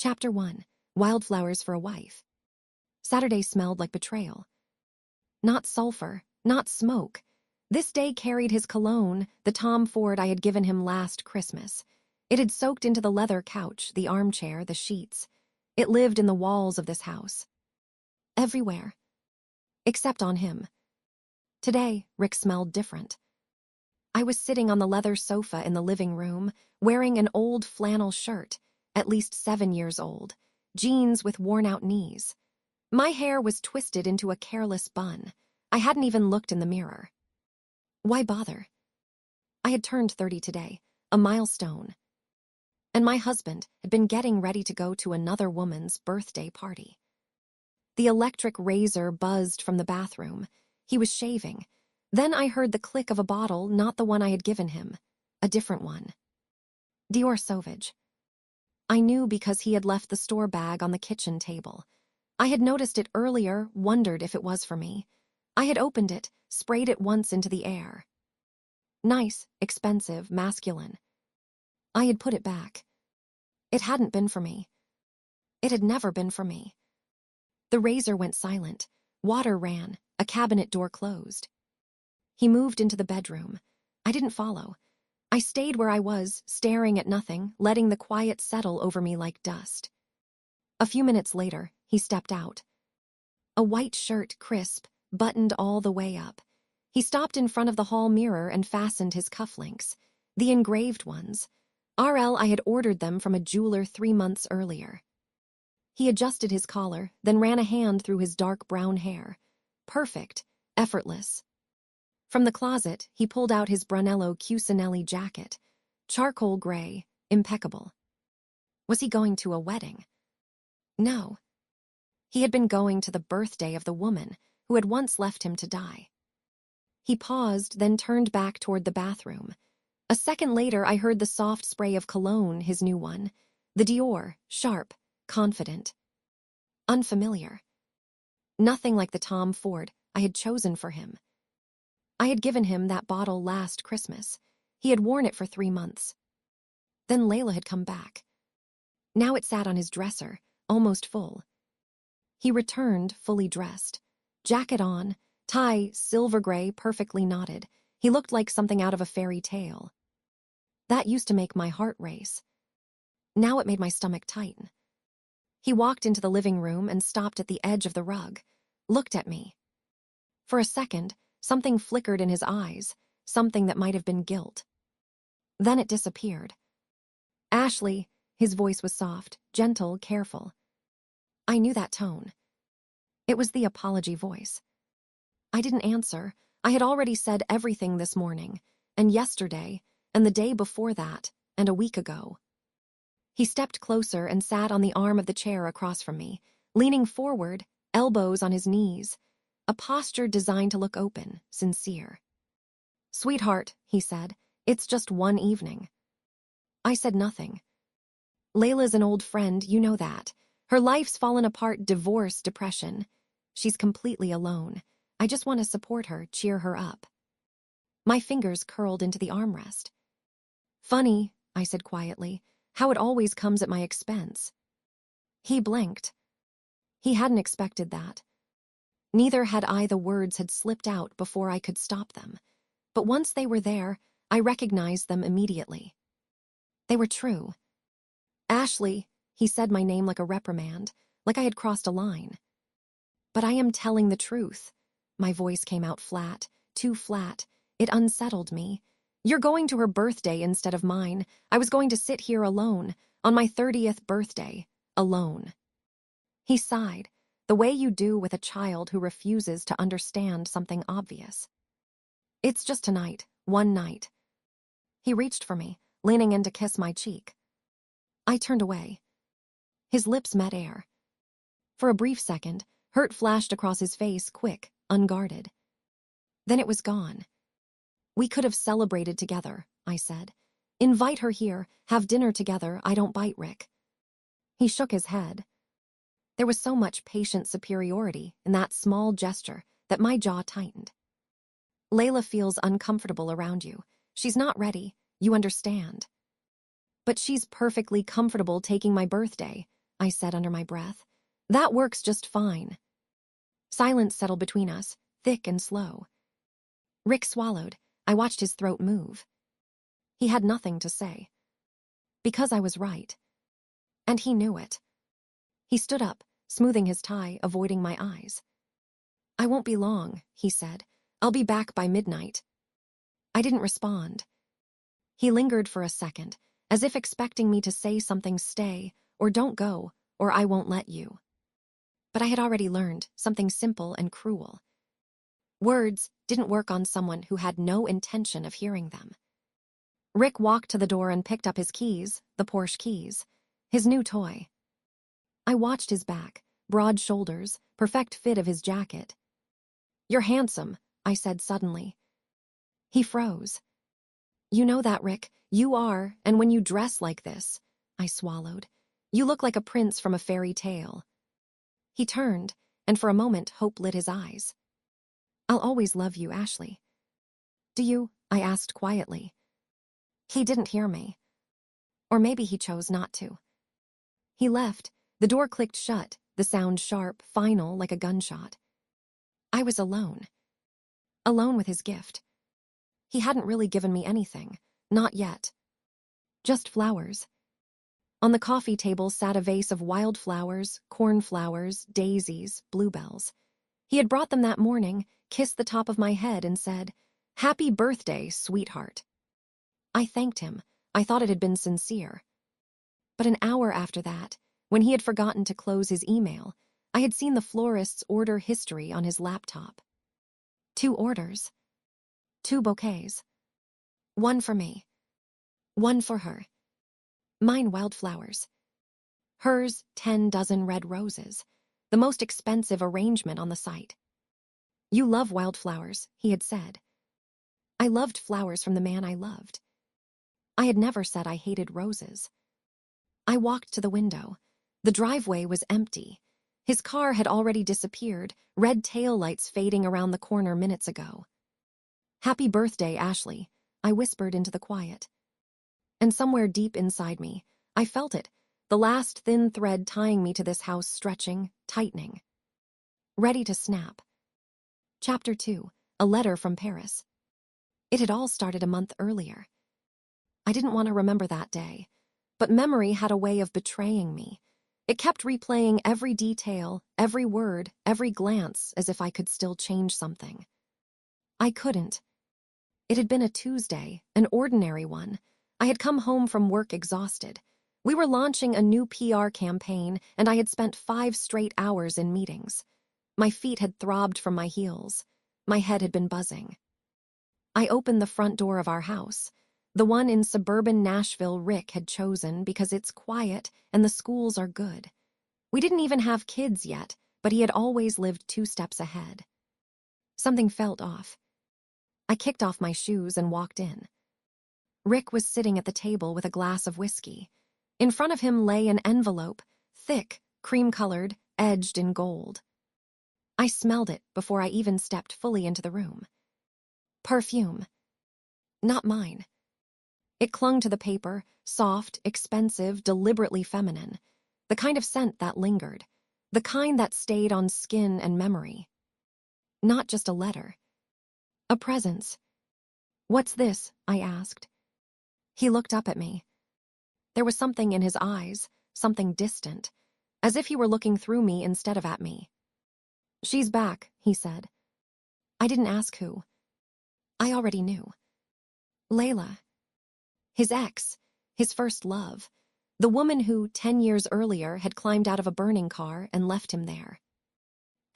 Chapter 1. Wildflowers for a Wife. Saturday smelled like betrayal. Not sulfur, not smoke. This day carried his cologne, the Tom Ford I had given him last Christmas. It had soaked into the leather couch, the armchair, the sheets. It lived in the walls of this house. Everywhere. Except on him. Today, Rick smelled different. I was sitting on the leather sofa in the living room, wearing an old flannel shirt, at least 7 years old, jeans with worn-out knees. My hair was twisted into a careless bun. I hadn't even looked in the mirror. Why bother? I had turned 30 today, a milestone. And my husband had been getting ready to go to another woman's birthday party. The electric razor buzzed from the bathroom. He was shaving. Then I heard the click of a bottle, not the one I had given him, a different one. Dior Sauvage. I knew because he had left the store bag on the kitchen table. I had noticed it earlier, wondered if it was for me. I had opened it, sprayed it once into the air. Nice, expensive, masculine. I had put it back. It hadn't been for me. It had never been for me. The razor went silent. Water ran. A cabinet door closed. He moved into the bedroom. I didn't follow. I stayed where I was, staring at nothing, letting the quiet settle over me like dust. A few minutes later, he stepped out. A white shirt, crisp, buttoned all the way up. He stopped in front of the hall mirror and fastened his cufflinks, the engraved ones. RL I had ordered them from a jeweler 3 months earlier. He adjusted his collar, then ran a hand through his dark brown hair. Perfect, effortless. From the closet, he pulled out his Brunello Cucinelli jacket. Charcoal gray, impeccable. Was he going to a wedding? No. He had been going to the birthday of the woman who had once left him to die. He paused, then turned back toward the bathroom. A second later, I heard the soft spray of cologne, his new one. The Dior, sharp, confident. Unfamiliar. Nothing like the Tom Ford I had chosen for him. I had given him that bottle last Christmas. He had worn it for 3 months. Then Layla had come back. Now it sat on his dresser, almost full. He returned, fully dressed. Jacket on, tie, silver gray, perfectly knotted. He looked like something out of a fairy tale. That used to make my heart race. Now it made my stomach tighten. He walked into the living room and stopped at the edge of the rug, looked at me. For a second, something flickered in his eyes, something that might have been guilt. Then it disappeared. Ashley, his voice was soft, gentle, careful. I knew that tone. It was the apology voice. I didn't answer. I had already said everything this morning, and yesterday, and the day before that, and a week ago. He stepped closer and sat on the arm of the chair across from me, leaning forward, elbows on his knees, a posture designed to look open, sincere. Sweetheart, he said, it's just one evening. I said nothing. Layla's an old friend, you know that. Her life's fallen apart, divorce, depression. She's completely alone. I just want to support her, cheer her up. My fingers curled into the armrest. Funny, I said quietly, how it always comes at my expense. He blinked. He hadn't expected that. Neither had I. The words had slipped out before I could stop them. But once they were there, I recognized them immediately. They were true. Ashley, he said my name like a reprimand, like I had crossed a line. But I am telling the truth. My voice came out flat, too flat. It unsettled me. You're going to her birthday instead of mine. I was going to sit here alone, on my 30th birthday, alone. He sighed, the way you do with a child who refuses to understand something obvious. It's just tonight, one night. He reached for me, leaning in to kiss my cheek. I turned away. His lips met air. For a brief second, hurt flashed across his face, quick, unguarded. Then it was gone. We could have celebrated together, I said. Invite her here, have dinner together, I don't bite, Rick. He shook his head. There was so much patient superiority in that small gesture that my jaw tightened. Layla feels uncomfortable around you. She's not ready, you understand. But she's perfectly comfortable taking my birthday, I said under my breath. That works just fine. Silence settled between us, thick and slow. Rick swallowed. I watched his throat move. He had nothing to say. Because I was right. And he knew it. He stood up, smoothing his tie, avoiding my eyes. I won't be long, he said. I'll be back by midnight. I didn't respond. He lingered for a second, as if expecting me to say something, stay, or don't go, or I won't let you. But I had already learned something simple and cruel. Words didn't work on someone who had no intention of hearing them. Rick walked to the door and picked up his keys, the Porsche keys, his new toy. I watched his back, broad shoulders, perfect fit of his jacket. You're handsome, I said suddenly. He froze. You know that, Rick. You are, and when you dress like this, I swallowed. You look like a prince from a fairy tale. He turned, and for a moment hope lit his eyes. I'll always love you, Ashley. Do you? I asked quietly. He didn't hear me. Or maybe he chose not to. He left. The door clicked shut, the sound sharp, final, like a gunshot. I was alone. Alone with his gift. He hadn't really given me anything. Not yet. Just flowers. On the coffee table sat a vase of wildflowers, cornflowers, daisies, bluebells. He had brought them that morning, kissed the top of my head, and said, "Happy birthday, sweetheart." I thanked him. I thought it had been sincere. But an hour after that, when he had forgotten to close his email, I had seen the florist's order history on his laptop. 2 orders. 2 bouquets. 1 for me. 1 for her. Mine wildflowers. Hers 10 dozen red roses, the most expensive arrangement on the site. You love wildflowers, he had said. I loved flowers from the man I loved. I had never said I hated roses. I walked to the window. The driveway was empty. His car had already disappeared, red taillights fading around the corner minutes ago. Happy birthday, Ashley, I whispered into the quiet. And somewhere deep inside me, I felt it, the last thin thread tying me to this house stretching, tightening. Ready to snap. Chapter 2, A Letter from Paris. It had all started a month earlier. I didn't want to remember that day, but memory had a way of betraying me. It kept replaying every detail, every word, every glance, as if I could still change something. I couldn't. It had been a Tuesday, an ordinary one. I had come home from work exhausted. We were launching a new PR campaign, and I had spent 5 straight hours in meetings. My feet had throbbed from my heels. My head had been buzzing. I opened the front door of our house, the one in suburban Nashville Rick had chosen because it's quiet and the schools are good. We didn't even have kids yet, but he had always lived 2 steps ahead. Something felt off. I kicked off my shoes and walked in. Rick was sitting at the table with a glass of whiskey. In front of him lay an envelope, thick, cream-colored, edged in gold. I smelled it before I even stepped fully into the room. Perfume. Not mine. It clung to the paper, soft, expensive, deliberately feminine. The kind of scent that lingered. The kind that stayed on skin and memory. Not just a letter. A presence. What's this? I asked. He looked up at me. There was something in his eyes, something distant, as if he were looking through me instead of at me. She's back, he said. I didn't ask who. I already knew. Layla. His ex, his first love, the woman who, 10 years earlier, had climbed out of a burning car and left him there.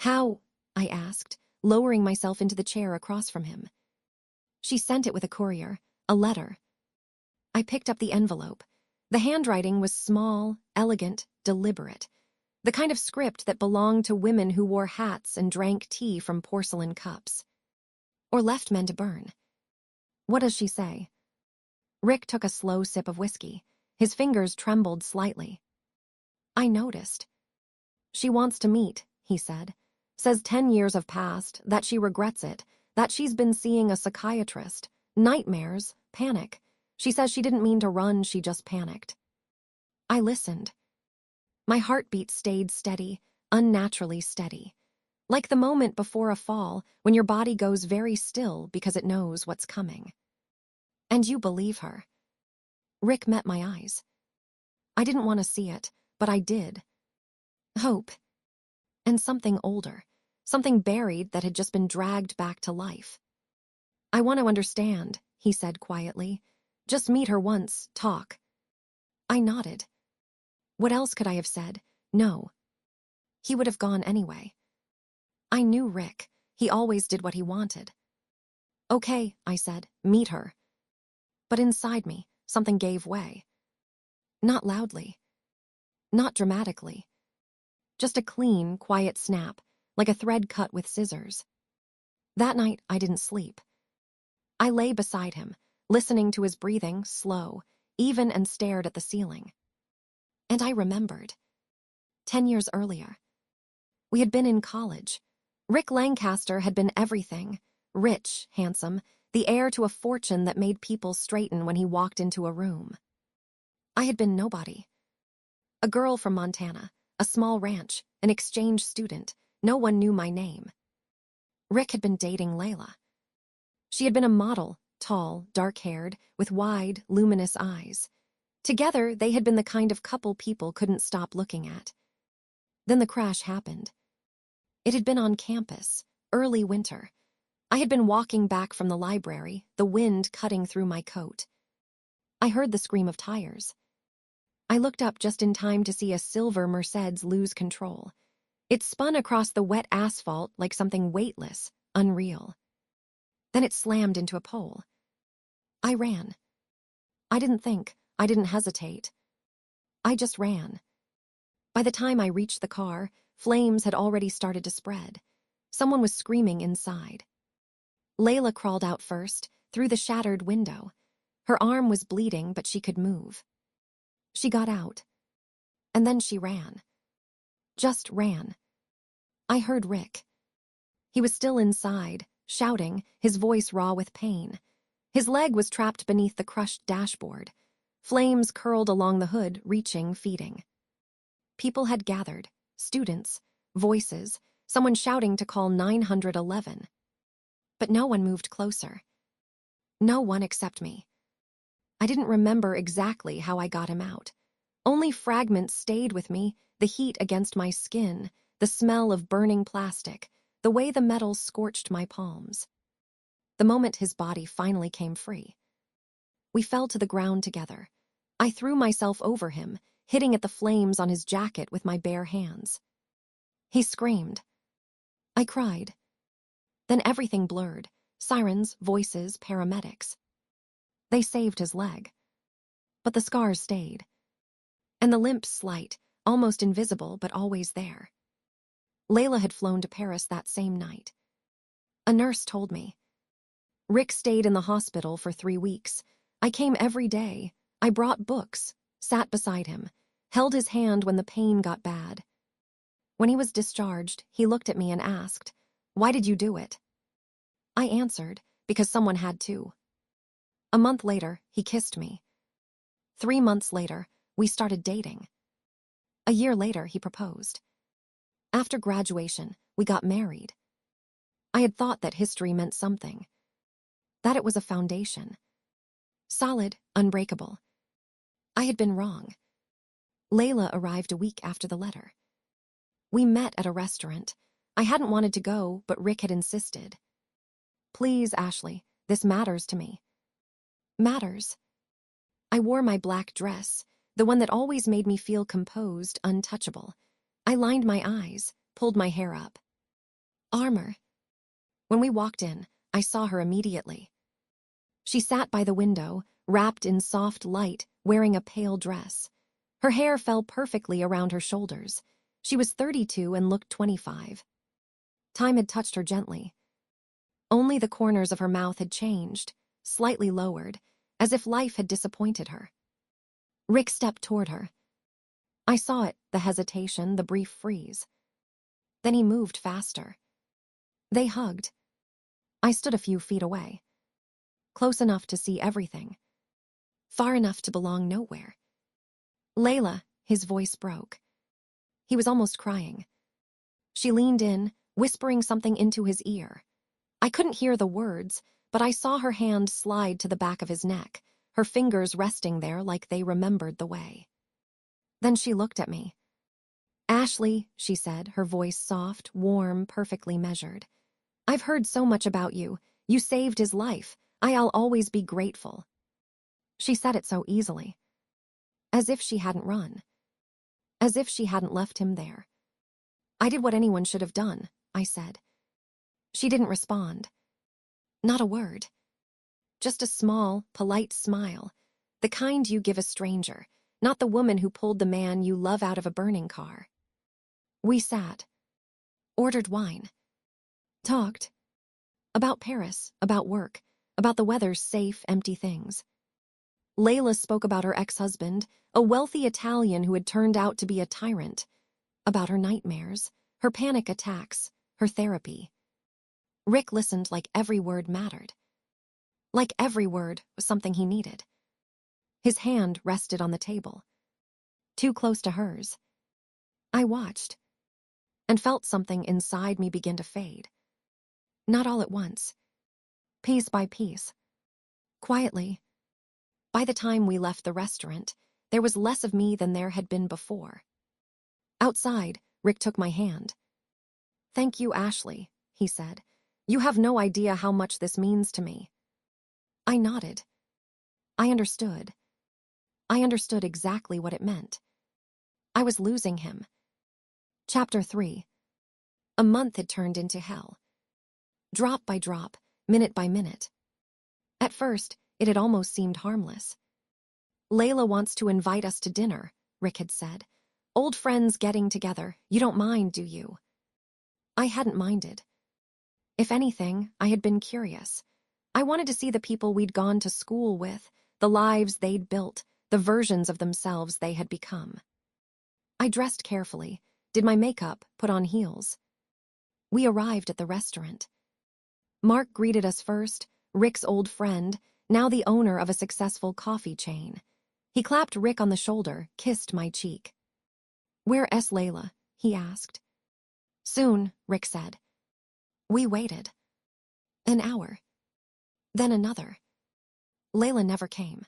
How? I asked, lowering myself into the chair across from him. She sent it with a courier, a letter. I picked up the envelope. The handwriting was small, elegant, deliberate, the kind of script that belonged to women who wore hats and drank tea from porcelain cups. Or left men to burn. What does she say? Rick took a slow sip of whiskey. His fingers trembled slightly. I noticed. She wants to meet, he said. Says 10 years have passed, that she regrets it, that she's been seeing a psychiatrist. Nightmares, panic. She says she didn't mean to run, she just panicked. I listened. My heartbeat stayed steady, unnaturally steady. Like the moment before a fall when your body goes very still because it knows what's coming. And you believe her. Rick met my eyes. I didn't want to see it, but I did. Hope. And something older. Something buried that had just been dragged back to life. I want to understand, he said quietly. Just meet her once, talk. I nodded. What else could I have said? No. He would have gone anyway. I knew Rick. He always did what he wanted. Okay, I said, meet her. But inside me, something gave way. Not loudly. Not dramatically. Just a clean, quiet snap, like a thread cut with scissors. That night, I didn't sleep. I lay beside him, listening to his breathing, slow, even, and stared at the ceiling. And I remembered. 10 years earlier. We had been in college. Rick Lancaster had been everything. Rich, handsome, the heir to a fortune that made people straighten when he walked into a room. I had been nobody. A girl from Montana, a small ranch, an exchange student. No one knew my name. Rick had been dating Layla. She had been a model, tall, dark-haired, with wide, luminous eyes. Together, they had been the kind of couple people couldn't stop looking at. Then the crash happened. It had been on campus, early winter. I had been walking back from the library, the wind cutting through my coat. I heard the scream of tires. I looked up just in time to see a silver Mercedes lose control. It spun across the wet asphalt like something weightless, unreal. Then it slammed into a pole. I ran. I didn't think. I didn't hesitate. I just ran. By the time I reached the car, flames had already started to spread. Someone was screaming inside. Layla crawled out first, through the shattered window. Her arm was bleeding, but she could move. She got out. And then she ran. Just ran. I heard Rick. He was still inside, shouting, his voice raw with pain. His leg was trapped beneath the crushed dashboard. Flames curled along the hood, reaching, feeding. People had gathered, students, voices, someone shouting to call 911. But no one moved closer. No one except me. I didn't remember exactly how I got him out. Only fragments stayed with me, the heat against my skin, the smell of burning plastic, the way the metal scorched my palms. The moment his body finally came free. We fell to the ground together. I threw myself over him, hitting at the flames on his jacket with my bare hands. He screamed. I cried. Then everything blurred. Sirens, voices, paramedics. They saved his leg. But the scars stayed. And the limp slight, almost invisible but always there. Layla had flown to Paris that same night. A nurse told me. Rick stayed in the hospital for 3 weeks. I came every day. I brought books, sat beside him, held his hand when the pain got bad. When he was discharged, he looked at me and asked, "Why did you do it?" I answered, because someone had to. A month later, he kissed me. 3 months later, we started dating. A year later, he proposed. After graduation, we got married. I had thought that history meant something. That it was a foundation. Solid, unbreakable. I had been wrong. Layla arrived a week after the letter. We met at a restaurant. I hadn't wanted to go, but Rick had insisted. "Please, Ashley, this matters to me." Matters. I wore my black dress, the one that always made me feel composed, untouchable. I lined my eyes, pulled my hair up. Armor. When we walked in, I saw her immediately. She sat by the window, wrapped in soft light, wearing a pale dress. Her hair fell perfectly around her shoulders. She was 32 and looked 25. Time had touched her gently. Only the corners of her mouth had changed, slightly lowered, as if life had disappointed her. Rick stepped toward her. I saw it, the hesitation, the brief freeze. Then he moved faster. They hugged. I stood a few feet away. Close enough to see everything. Far enough to belong nowhere. "Layla," his voice broke. He was almost crying. She leaned in, whispering something into his ear. I couldn't hear the words, but I saw her hand slide to the back of his neck, her fingers resting there like they remembered the way. Then she looked at me. "Ashley," she said, her voice soft, warm, perfectly measured. "I've heard so much about you. You saved his life. I'll always be grateful." She said it so easily. As if she hadn't run. As if she hadn't left him there. "I did what anyone should have done," I said. She didn't respond. Not a word. Just a small, polite smile, the kind you give a stranger, not the woman who pulled the man you love out of a burning car. We sat. Ordered wine. Talked. About Paris, about work, about the weather's safe, empty things. Layla spoke about her ex-husband, a wealthy Italian who had turned out to be a tyrant. About her nightmares, her panic attacks, her therapy. Rick listened like every word mattered. Like every word was something he needed. His hand rested on the table. Too close to hers. I watched. And felt something inside me begin to fade. Not all at once. Piece by piece. Quietly. By the time we left the restaurant, there was less of me than there had been before. Outside, Rick took my hand. "Thank you, Ashley," he said. "You have no idea how much this means to me." I nodded. I understood. I understood exactly what it meant. I was losing him. Chapter 3. A month had turned into hell. Drop by drop, minute by minute. At first, it had almost seemed harmless. "Layla wants to invite us to dinner," Rick had said. "Old friends getting together. You don't mind, do you?" I hadn't minded. If anything, I had been curious. I wanted to see the people we'd gone to school with, the lives they'd built, the versions of themselves they had become. I dressed carefully, did my makeup, put on heels. We arrived at the restaurant. Mark greeted us first, Rick's old friend, now the owner of a successful coffee chain. He clapped Rick on the shoulder, kissed my cheek. "Where's Layla?" he asked. "Soon," Rick said. We waited. An hour. Then another. Layla never came.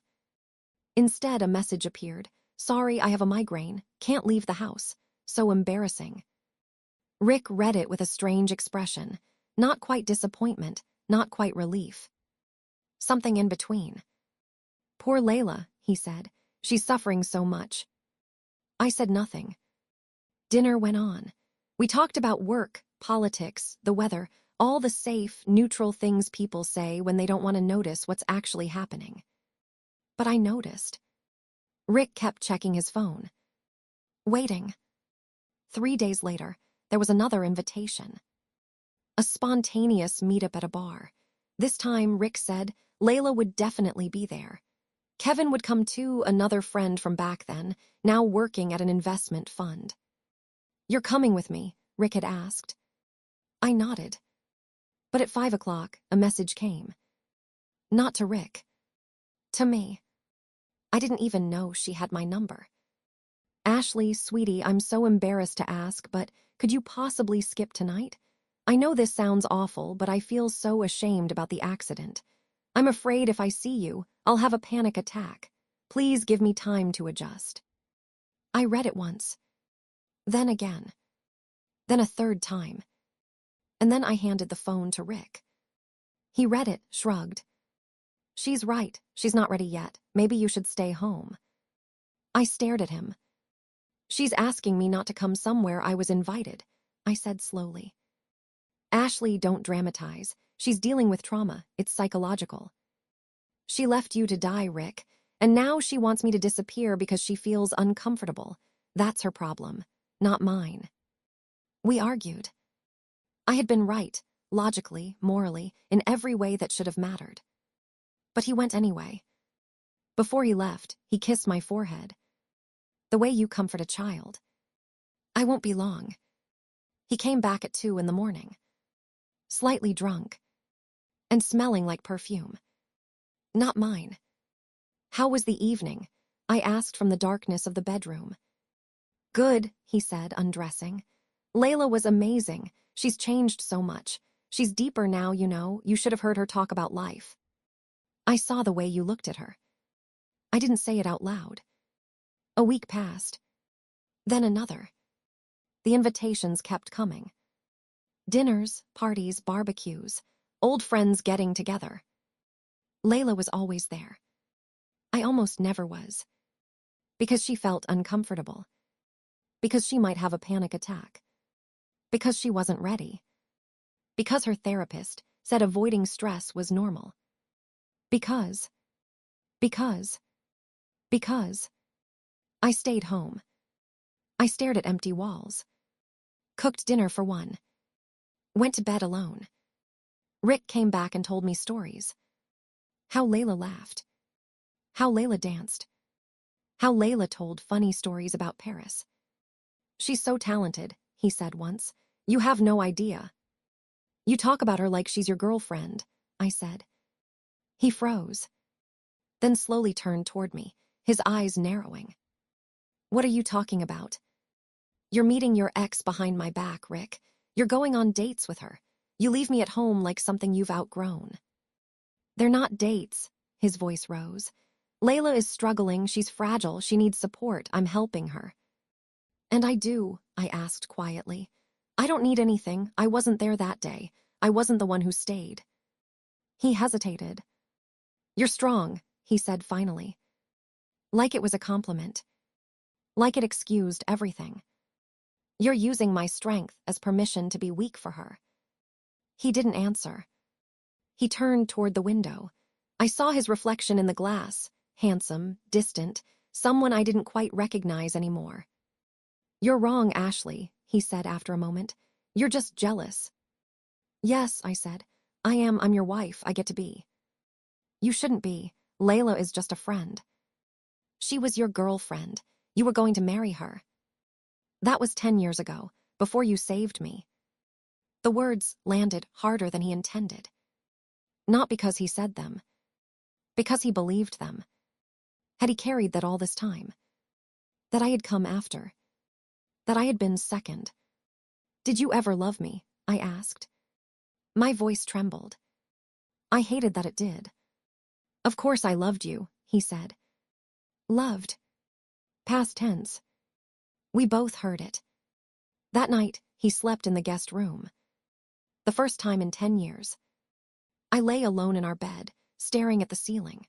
Instead, a message appeared. "Sorry, I have a migraine. Can't leave the house. So embarrassing." Rick read it with a strange expression. Not quite disappointment, not quite relief. Something in between. "Poor Layla," he said. "She's suffering so much." I said nothing. Dinner went on. We talked about work, politics, the weather, all the safe, neutral things people say when they don't want to notice what's actually happening. But I noticed. Rick kept checking his phone. Waiting. 3 days later, there was another invitation. A spontaneous meetup at a bar. This time, Rick said, Layla would definitely be there. Kevin would come too, another friend from back then, now working at an investment fund. "You're coming with me?" Rick had asked. I nodded. But at 5 o'clock, a message came. Not to Rick. To me. I didn't even know she had my number. "Ashley, sweetie, I'm so embarrassed to ask, but could you possibly skip tonight? I know this sounds awful, but I feel so ashamed about the accident. I'm afraid if I see you, I'll have a panic attack. Please give me time to adjust." I read it once. Then again. Then a third time. And then I handed the phone to Rick. He read it, shrugged. "She's right. She's not ready yet. Maybe you should stay home." I stared at him. "She's asking me not to come somewhere I was invited," I said slowly. "Ashley, don't dramatize. She's dealing with trauma. It's psychological. She left you to die, Rick, and now she wants me to disappear because she feels uncomfortable. That's her problem, not mine." We argued. I had been right, logically, morally, in every way that should have mattered. But he went anyway. Before he left, he kissed my forehead. "The way you comfort a child." "I won't be long." He came back at 2 in the morning. Slightly drunk. And smelling like perfume. Not mine. "How was the evening?" I asked from the darkness of the bedroom. Good, he said, undressing. Layla was amazing. She's changed so much. She's deeper now, you know. You should have heard her talk about life. I saw the way you looked at her. I didn't say it out loud. A week passed. Then another. The invitations kept coming. Dinners, parties, barbecues, old friends getting together. Layla was always there. I almost never was. Because she felt uncomfortable. Because she might have a panic attack. Because she wasn't ready. Because her therapist said avoiding stress was normal. Because. I stayed home. I stared at empty walls. Cooked dinner for one. Went to bed alone. Rick came back and told me stories. How Layla laughed. How Layla danced. How Layla told funny stories about Paris. She's so talented, he said once. You have no idea. You talk about her like she's your girlfriend, I said. He froze. Then slowly turned toward me, his eyes narrowing. What are you talking about? You're meeting your ex behind my back, Rick. You're going on dates with her. You leave me at home like something you've outgrown. They're not dates, his voice rose. Layla is struggling, she's fragile, she needs support, I'm helping her. And I do, I asked quietly. I don't need anything, I wasn't there that day. I wasn't the one who stayed. He hesitated. You're strong, he said finally. Like it was a compliment. Like it excused everything. You're using my strength as permission to be weak for her. He didn't answer. He turned toward the window. I saw his reflection in the glass, handsome, distant, someone I didn't quite recognize anymore. You're wrong, Ashley, he said after a moment. You're just jealous. Yes, I said. I'm your wife, I get to be. You shouldn't be. Layla is just a friend. She was your girlfriend. You were going to marry her. That was 10 years ago, before you saved me. The words landed harder than he intended. Not because he said them. Because he believed them. Had he carried that all this time? That I had come after? That I had been second? Did you ever love me? I asked. My voice trembled. I hated that it did. Of course I loved you, he said. Loved. Past tense. We both heard it. That night, he slept in the guest room. The first time in 10 years. I lay alone in our bed, staring at the ceiling.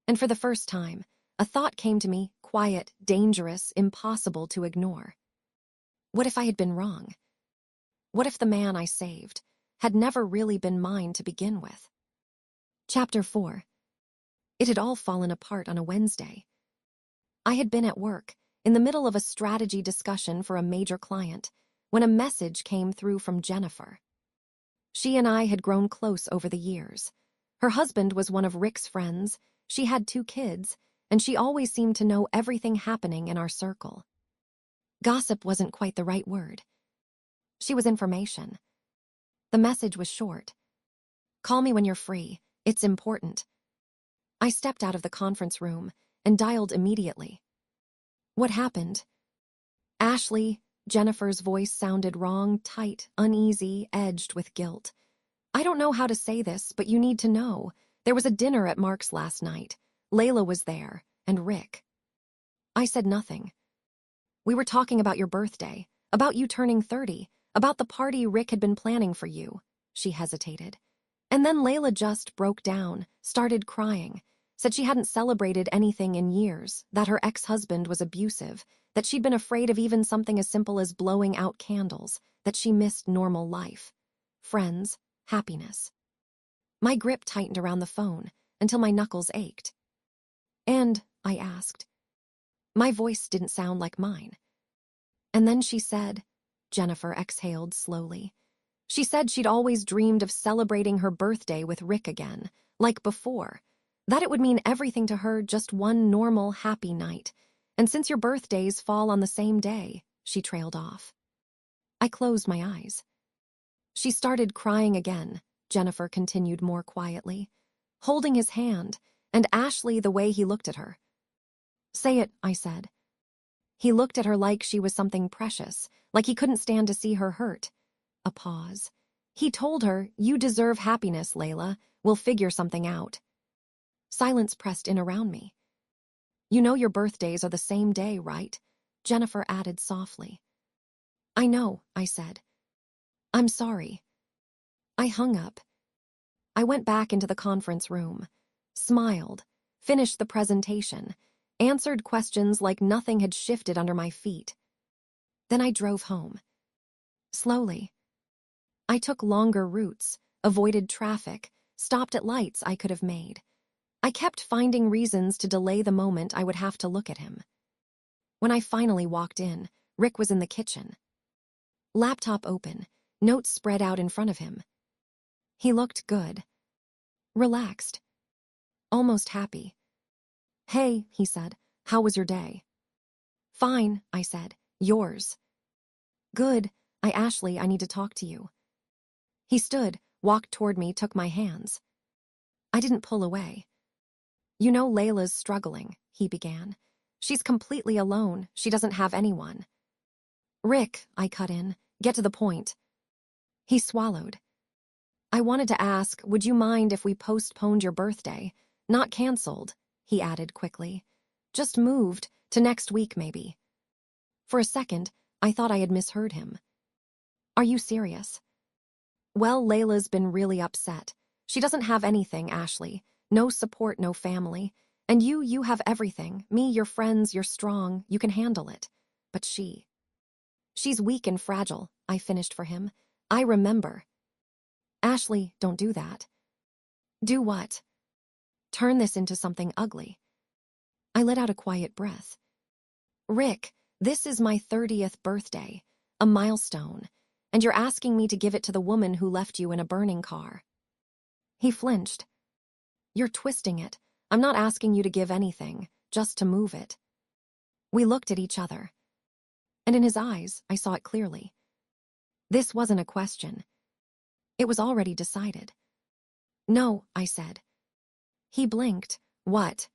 And for the first time, a thought came to me, quiet, dangerous, impossible to ignore. What if I had been wrong? What if the man I saved had never really been mine to begin with? Chapter 4. It had all fallen apart on a Wednesday. I had been at work, in the middle of a strategy discussion for a major client, when a message came through from Jennifer. She and I had grown close over the years. Her husband was one of Rick's friends, she had 2 kids, and she always seemed to know everything happening in our circle. Gossip wasn't quite the right word. She was information. The message was short. Call me when you're free. It's important. I stepped out of the conference room and dialed immediately. What happened? Ashley, Jennifer's voice sounded wrong, tight, uneasy, edged with guilt. I don't know how to say this, but you need to know. There was a dinner at Mark's last night. Layla was there, and Rick. I said nothing. We were talking about your birthday, about you turning 30, about the party Rick had been planning for you. She hesitated. And then Layla just broke down, started crying, said she hadn't celebrated anything in years, that her ex-husband was abusive, that she'd been afraid of even something as simple as blowing out candles, that she missed normal life. Friends, happiness. My grip tightened around the phone until my knuckles ached. And, I asked. My voice didn't sound like mine. And then she said, Jennifer exhaled slowly. She said she'd always dreamed of celebrating her birthday with Rick again, like before, that it would mean everything to her, just one normal, happy night. And since your birthdays fall on the same day, she trailed off. I closed my eyes. She started crying again, Jennifer continued more quietly, holding his hand, and Ashley the way he looked at her. Say it, I said. He looked at her like she was something precious, like he couldn't stand to see her hurt. A pause. He told her, "You deserve happiness, Layla. We'll figure something out." Silence pressed in around me. "You know your birthdays are the same day, right?" Jennifer added softly. "I know," I said. "I'm sorry." I hung up. I went back into the conference room, smiled, finished the presentation, answered questions like nothing had shifted under my feet. Then I drove home. Slowly. I took longer routes, avoided traffic, stopped at lights I could have made. I kept finding reasons to delay the moment I would have to look at him. When I finally walked in, Rick was in the kitchen. Laptop open, notes spread out in front of him. He looked good. Relaxed. Almost happy. "Hey," he said, "how was your day?" "Fine," I said. "Yours?" "Good. Ashley, I need to talk to you." He stood, walked toward me, took my hands. I didn't pull away. "You know Layla's struggling," he began. "She's completely alone. She doesn't have anyone." "Rick," I cut in, "get to the point." He swallowed. "I wanted to ask, would you mind if we postponed your birthday? Not canceled," he added quickly. "Just moved to next week, maybe." For a second, I thought I had misheard him. "Are you serious?" "Well, Layla's been really upset. She doesn't have anything, Ashley. No support, no family. And you have everything. Me, your friends, you're strong. You can handle it. But she's weak and fragile," I finished for him. "I remember." "Ashley, don't do that." "Do what?" "Turn this into something ugly." I let out a quiet breath. "Rick, this is my 30th birthday, a milestone, and you're asking me to give it to the woman who left you in a burning car." He flinched. "You're twisting it. I'm not asking you to give anything, just to move it." We looked at each other, and in his eyes, I saw it clearly. This wasn't a question. It was already decided. "No," I said. He blinked. "What?"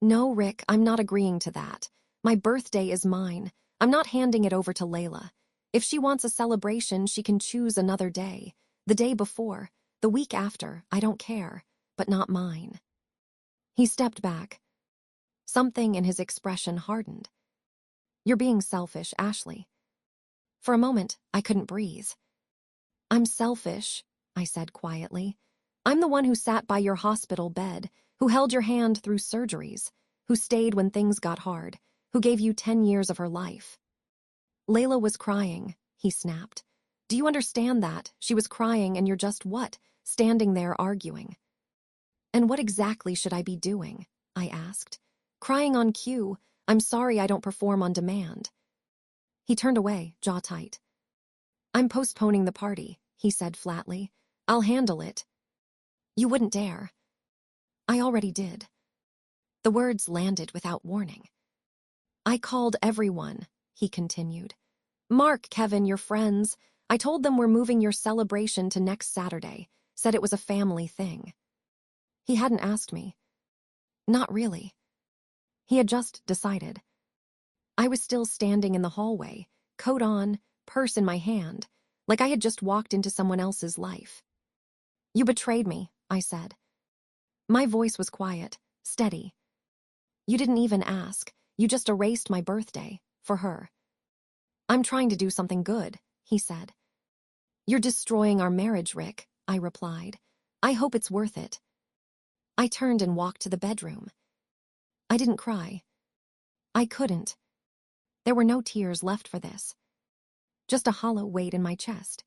"No, Rick, I'm not agreeing to that. My birthday is mine. I'm not handing it over to Layla. If she wants a celebration, she can choose another day. The day before, the week after, I don't care, but not mine." He stepped back. Something in his expression hardened. "You're being selfish, Ashley." For a moment, I couldn't breathe. "I'm selfish," I said quietly. "I'm the one who sat by your hospital bed, who held your hand through surgeries, who stayed when things got hard, who gave you 10 years of her life." "Layla was crying," he snapped. "Do you understand that? She was crying and you're just what? Standing there arguing." "And what exactly should I be doing?" I asked. "Crying on cue. I'm sorry I don't perform on demand." He turned away, jaw tight. "I'm postponing the party," he said flatly. "I'll handle it." "You wouldn't dare." "I already did." The words landed without warning. "I called everyone," he continued. "Mark, Kevin, your friends. I told them we're moving your celebration to next Saturday, said it was a family thing." He hadn't asked me. Not really. He had just decided. I was still standing in the hallway, coat on, purse in my hand, like I had just walked into someone else's life. "You betrayed me," I said. My voice was quiet, steady. "You didn't even ask. You just erased my birthday, for her." "I'm trying to do something good," he said. "You're destroying our marriage, Rick," I replied. "I hope it's worth it." I turned and walked to the bedroom. I didn't cry. I couldn't. There were no tears left for this. Just a hollow weight in my chest.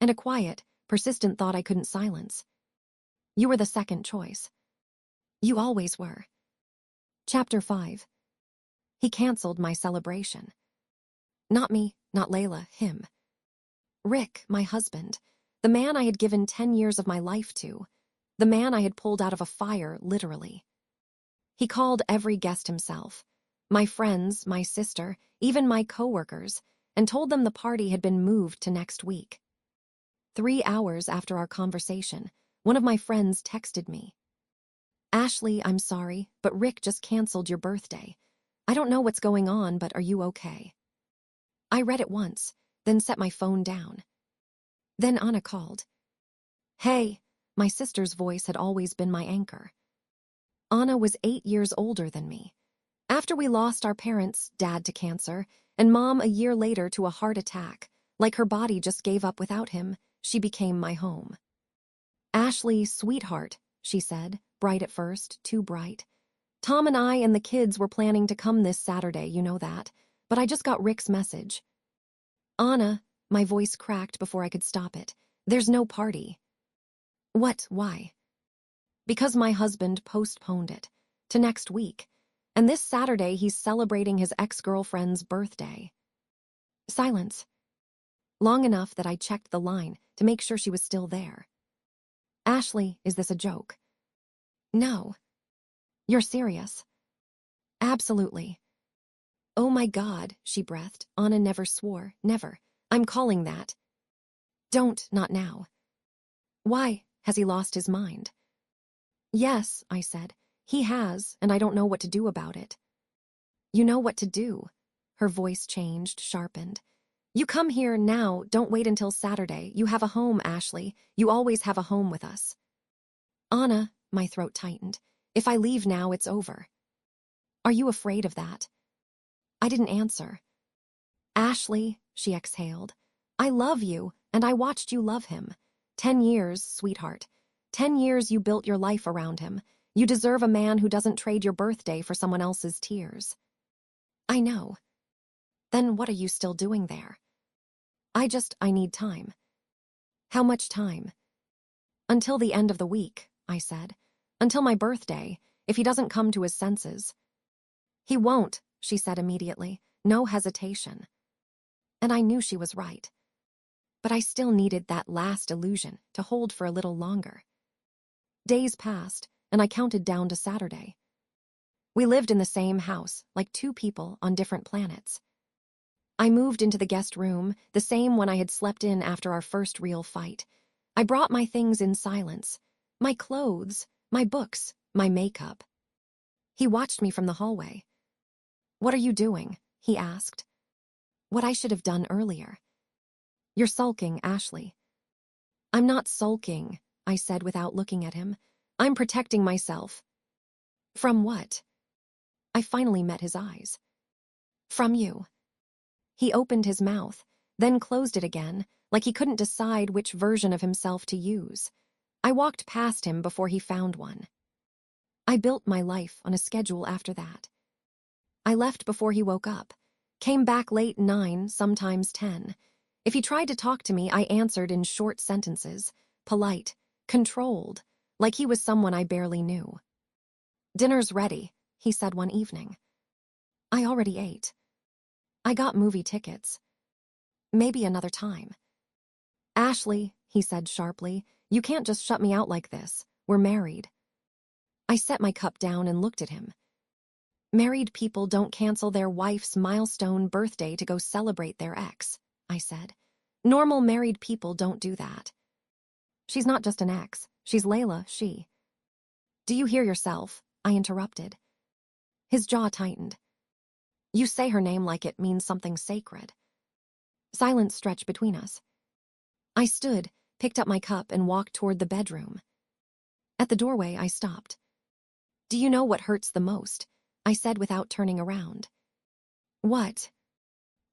And a quiet, persistent thought I couldn't silence. You were the second choice. You always were. Chapter 5. He canceled my celebration. Not me, not Layla, him. Rick, my husband, the man I had given 10 years of my life to, the man I had pulled out of a fire, literally. He called every guest himself, my friends, my sister, even my coworkers, and told them the party had been moved to next week. 3 hours after our conversation, one of my friends texted me. "Ashley, I'm sorry, but Rick just canceled your birthday. I don't know what's going on, but are you okay? I read it once, then set my phone down. Then Anna called. Hey, my sister's voice had always been my anchor. Anna was 8 years older than me. After we lost our parents, Dad to cancer, and Mom a year later to a heart attack, like her body just gave up without him, she became my home. Ashley, sweetheart, she said, bright at first, too bright. Tom and I and the kids were planning to come this Saturday, you know that, but I just got Rick's message. Anna, my voice cracked before I could stop it. There's no party. What? Why? Because my husband postponed it to next week, and this Saturday he's celebrating his ex-girlfriend's birthday. Silence. Long enough that I checked the line to make sure she was still there. Ashley, is this a joke? No. You're serious? Absolutely. Oh my God, she breathed. Anna never swore, never. I'm calling that. Don't, not now. Why? Has he lost his mind? Yes, I said. He has, and I don't know what to do about it. You know what to do. Her voice changed, sharpened. You come here now, don't wait until Saturday. You have a home, Ashley. You always have a home with us. Anna, my throat tightened. If I leave now, it's over. Are you afraid of that? I didn't answer. Ashley, she exhaled. I love you, and I watched you love him. 10 years, sweetheart. 10 years you built your life around him. You deserve a man who doesn't trade your birthday for someone else's tears. I know. Then what are you still doing there? I need time. How much time? Until the end of the week, I said. Until my birthday, if he doesn't come to his senses. He won't, she said immediately, no hesitation. And I knew she was right. But I still needed that last illusion to hold for a little longer. Days passed, and I counted down to Saturday. We lived in the same house, like two people on different planets. I moved into the guest room, the same one I had slept in after our first real fight. I brought my things in silence. My clothes, my books, my makeup. He watched me from the hallway. What are you doing? He asked. What I should have done earlier. You're sulking, Ashley. I'm not sulking, I said without looking at him. I'm protecting myself. From what? I finally met his eyes. From you. He opened his mouth, then closed it again, like he couldn't decide which version of himself to use. I walked past him before he found one. I built my life on a schedule after that. I left before he woke up, came back late 9, sometimes 10. If he tried to talk to me, I answered in short sentences, polite, controlled, like he was someone I barely knew. Dinner's ready, he said one evening. I already ate. I got movie tickets. Maybe another time. Ashley, he said sharply, you can't just shut me out like this. We're married. I set my cup down and looked at him. Married people don't cancel their wife's milestone birthday to go celebrate their ex, I said. Normal married people don't do that. She's not just an ex. She's Layla, she. Do you hear yourself? I interrupted. His jaw tightened. You say her name like it means something sacred. Silence stretched between us. I stood, picked up my cup, and walked toward the bedroom. At the doorway, I stopped. Do you know what hurts the most? I said without turning around. What?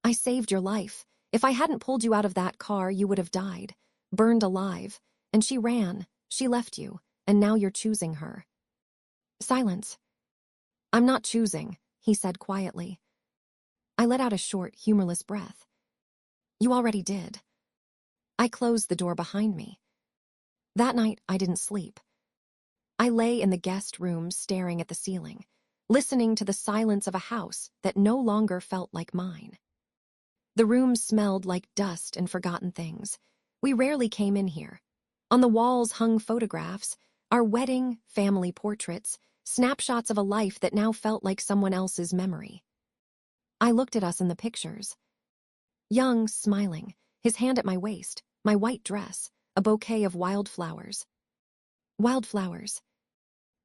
I saved your life. If I hadn't pulled you out of that car, you would have died, burned alive. And she ran, she left you, and now you're choosing her. Silence. I'm not choosing, he said quietly. I let out a short, humorless breath. You already did. I closed the door behind me. That night, I didn't sleep. I lay in the guest room staring at the ceiling, listening to the silence of a house that no longer felt like mine. The room smelled like dust and forgotten things. We rarely came in here. On the walls hung photographs, our wedding, family portraits, snapshots of a life that now felt like someone else's memory. I looked at us in the pictures. Young, smiling, his hand at my waist, my white dress, a bouquet of wildflowers. Wildflowers.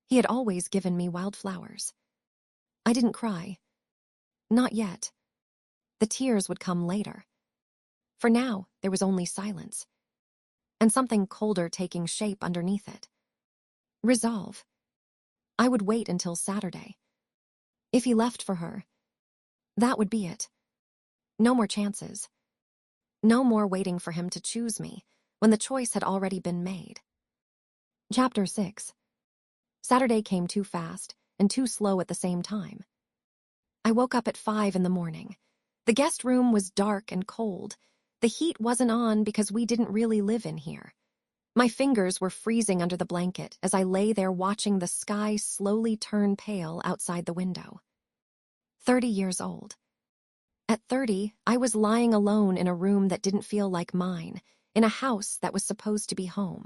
He had always given me wildflowers. I didn't cry. Not yet. The tears would come later. For now, there was only silence, and something colder taking shape underneath it. Resolve. I would wait until Saturday. If he left for her, that would be it. No more chances. No more waiting for him to choose me when the choice had already been made. Chapter 6. Saturday came too fast and too slow at the same time. I woke up at 5 in the morning. The guest room was dark and cold. The heat wasn't on because we didn't really live in here. My fingers were freezing under the blanket as I lay there watching the sky slowly turn pale outside the window. 30 years old. At 30, I was lying alone in a room that didn't feel like mine, in a house that was supposed to be home.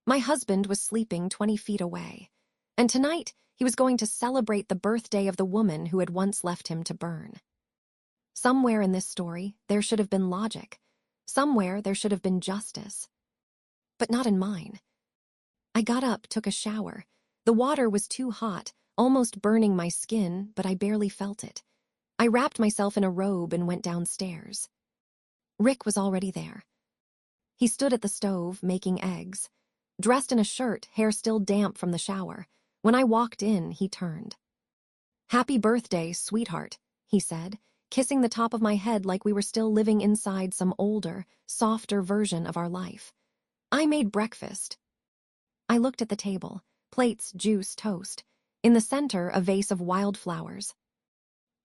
My husband was sleeping 20 feet away, and tonight he was going to celebrate the birthday of the woman who had once left him to burn. Somewhere in this story, there should have been logic. Somewhere there should have been justice. But not in mine. I got up, took a shower. The water was too hot, almost burning my skin, but I barely felt it. I wrapped myself in a robe and went downstairs. Rick was already there. He stood at the stove, making eggs. Dressed in a shirt, hair still damp from the shower. When I walked in, he turned. "Happy birthday, sweetheart," he said, kissing the top of my head like we were still living inside some older, softer version of our life. I made breakfast. I looked at the table, plates, juice, toast. In the center, a vase of wildflowers.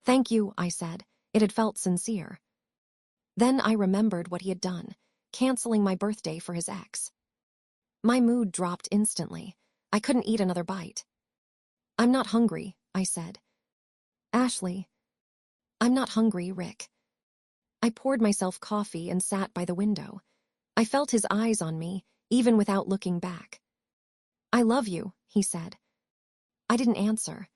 "Thank you," I said. It had felt sincere. Then I remembered what he had done, canceling my birthday for his ex. My mood dropped instantly. I couldn't eat another bite. "I'm not hungry," I said. "Ashley." "I'm not hungry, Rick." I poured myself coffee and sat by the window. I felt his eyes on me, even without looking back. "I love you," he said. I didn't answer.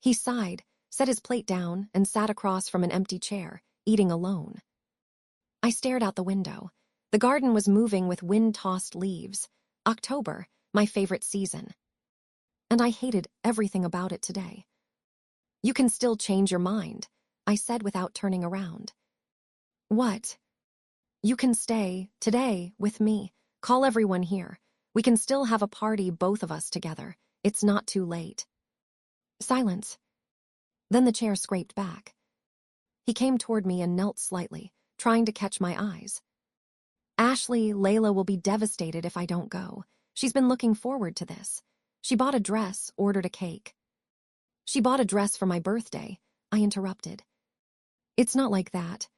He sighed, set his plate down, and sat across from an empty chair, eating alone. I stared out the window. The garden was moving with wind-tossed leaves. October, my favorite season. And I hated everything about it today. "You can still change your mind," I said without turning around. "What?" "You can stay, today, with me. Call everyone here. We can still have a party, both of us together. It's not too late." Silence. Then the chair scraped back. He came toward me and knelt slightly, trying to catch my eyes. "Ashley, Layla will be devastated if I don't go. She's been looking forward to this. She bought a dress, ordered a cake." "She bought a dress for my birthday," I interrupted. "It's not like that."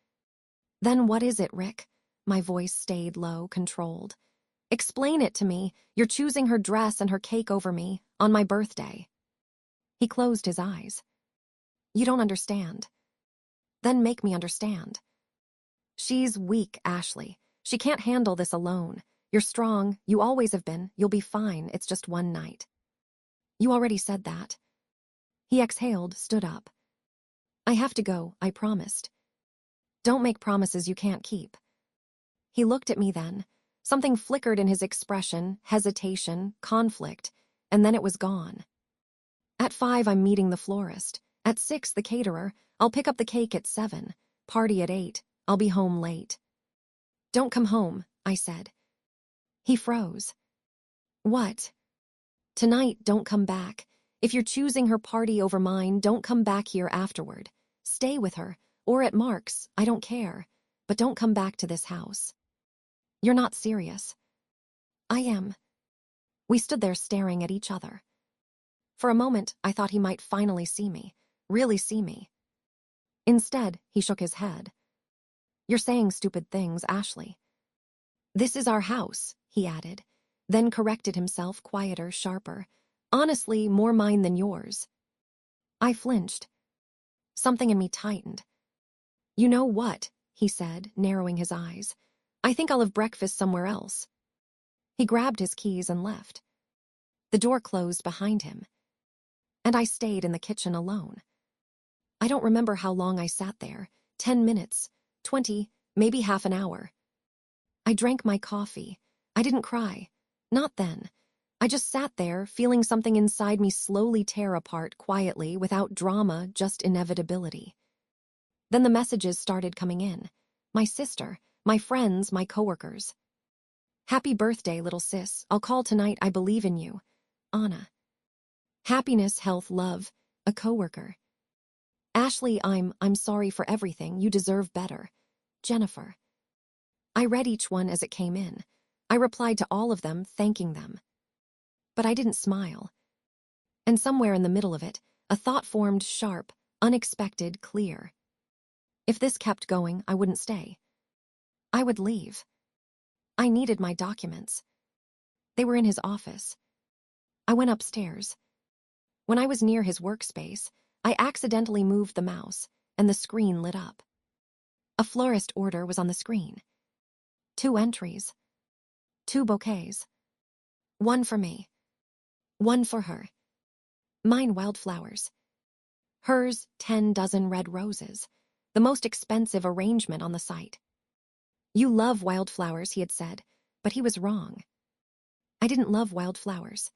"Then what is it, Rick?" My voice stayed low, controlled. "Explain it to me. You're choosing her dress and her cake over me, on my birthday." He closed his eyes. "You don't understand." "Then make me understand." "She's weak, Ashley. She can't handle this alone. You're strong, you always have been, you'll be fine, it's just one night." "You already said that." He exhaled, stood up. "I have to go, I promised." "Don't make promises you can't keep." He looked at me then. Something flickered in his expression, hesitation, conflict, and then it was gone. "At 5, I'm meeting the florist. At 6, the caterer. I'll pick up the cake at 7. Party at 8. I'll be home late." "Don't come home," I said. He froze. "What?" "Tonight, don't come back. If you're choosing her party over mine, don't come back here afterward. Stay with her, or at Mark's, I don't care. But don't come back to this house." "You're not serious." "I am." We stood there staring at each other. For a moment, I thought he might finally see me, really see me. Instead, he shook his head. "You're saying stupid things, Ashley." "This is our house," he added, then corrected himself, quieter, sharper. "Honestly, more mine than yours." I flinched. Something in me tightened. "You know what?" he said, narrowing his eyes. "I think I'll have breakfast somewhere else." He grabbed his keys and left. The door closed behind him, and I stayed in the kitchen alone. I don't remember how long I sat there. 10 minutes, 20, maybe half an hour. I drank my coffee. I didn't cry. Not then. I just sat there, feeling something inside me slowly tear apart quietly, without drama, just inevitability. Then the messages started coming in. My sister, my friends, my coworkers. Happy birthday, little sis. I'll call tonight. I believe in you. Anna. Happiness, health, love. A coworker. Ashley, I'm sorry for everything. You deserve better. Jennifer. I read each one as it came in. I replied to all of them, thanking them. But I didn't smile. And somewhere in the middle of it, a thought formed, sharp, unexpected, clear. If this kept going, I wouldn't stay. I would leave. I needed my documents. They were in his office. I went upstairs. When I was near his workspace, I accidentally moved the mouse, and the screen lit up. A florist order was on the screen. 2 entries. 2 bouquets. 1 for me. 1 for her. Mine wildflowers. Hers 10 dozen red roses, the most expensive arrangement on the site. You love wildflowers, he had said, but he was wrong. I didn't love wildflowers.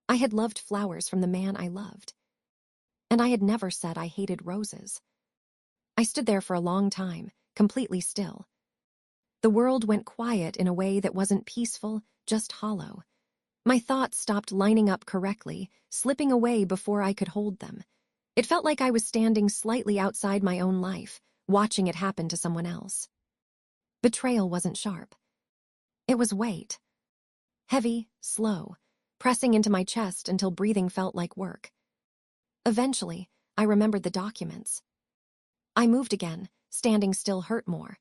I had loved flowers from the man I loved. And I had never said I hated roses. I stood there for a long time, completely still. The world went quiet in a way that wasn't peaceful, just hollow. My thoughts stopped lining up correctly, slipping away before I could hold them. It felt like I was standing slightly outside my own life, watching it happen to someone else. Betrayal wasn't sharp. It was weight. Heavy, slow, pressing into my chest until breathing felt like work. Eventually, I remembered the documents. I moved again, standing still hurt more.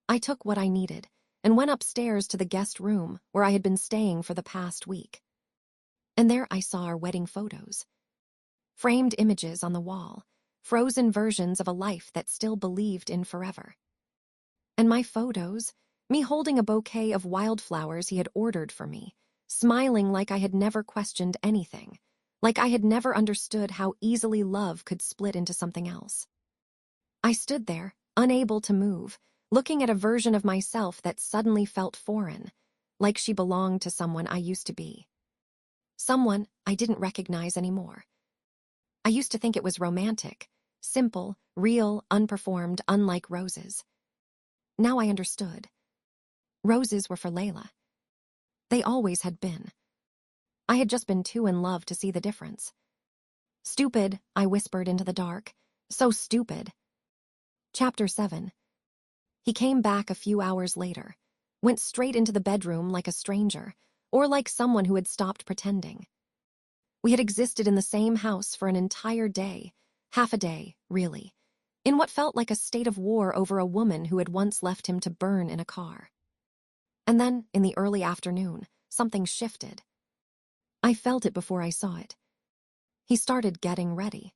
I took what I needed and went upstairs to the guest room where I had been staying for the past week. And there I saw our wedding photos. Framed images on the wall, frozen versions of a life that still believed in forever. And my photos, me holding a bouquet of wildflowers he had ordered for me, smiling like I had never questioned anything, like I had never understood how easily love could split into something else. I stood there, unable to move, looking at a version of myself that suddenly felt foreign, like she belonged to someone I used to be. Someone I didn't recognize anymore. I used to think it was romantic, simple, real, unperformed, unlike roses. Now I understood. Roses were for Layla. They always had been. I had just been too in love to see the difference. Stupid, I whispered into the dark. So stupid. Chapter 7. He came back a few hours later, went straight into the bedroom like a stranger, or like someone who had stopped pretending. We had existed in the same house for an entire day, half a day, really, in what felt like a state of war over a woman who had once left him to burn in a car. And then, in the early afternoon, something shifted. I felt it before I saw it. He started getting ready.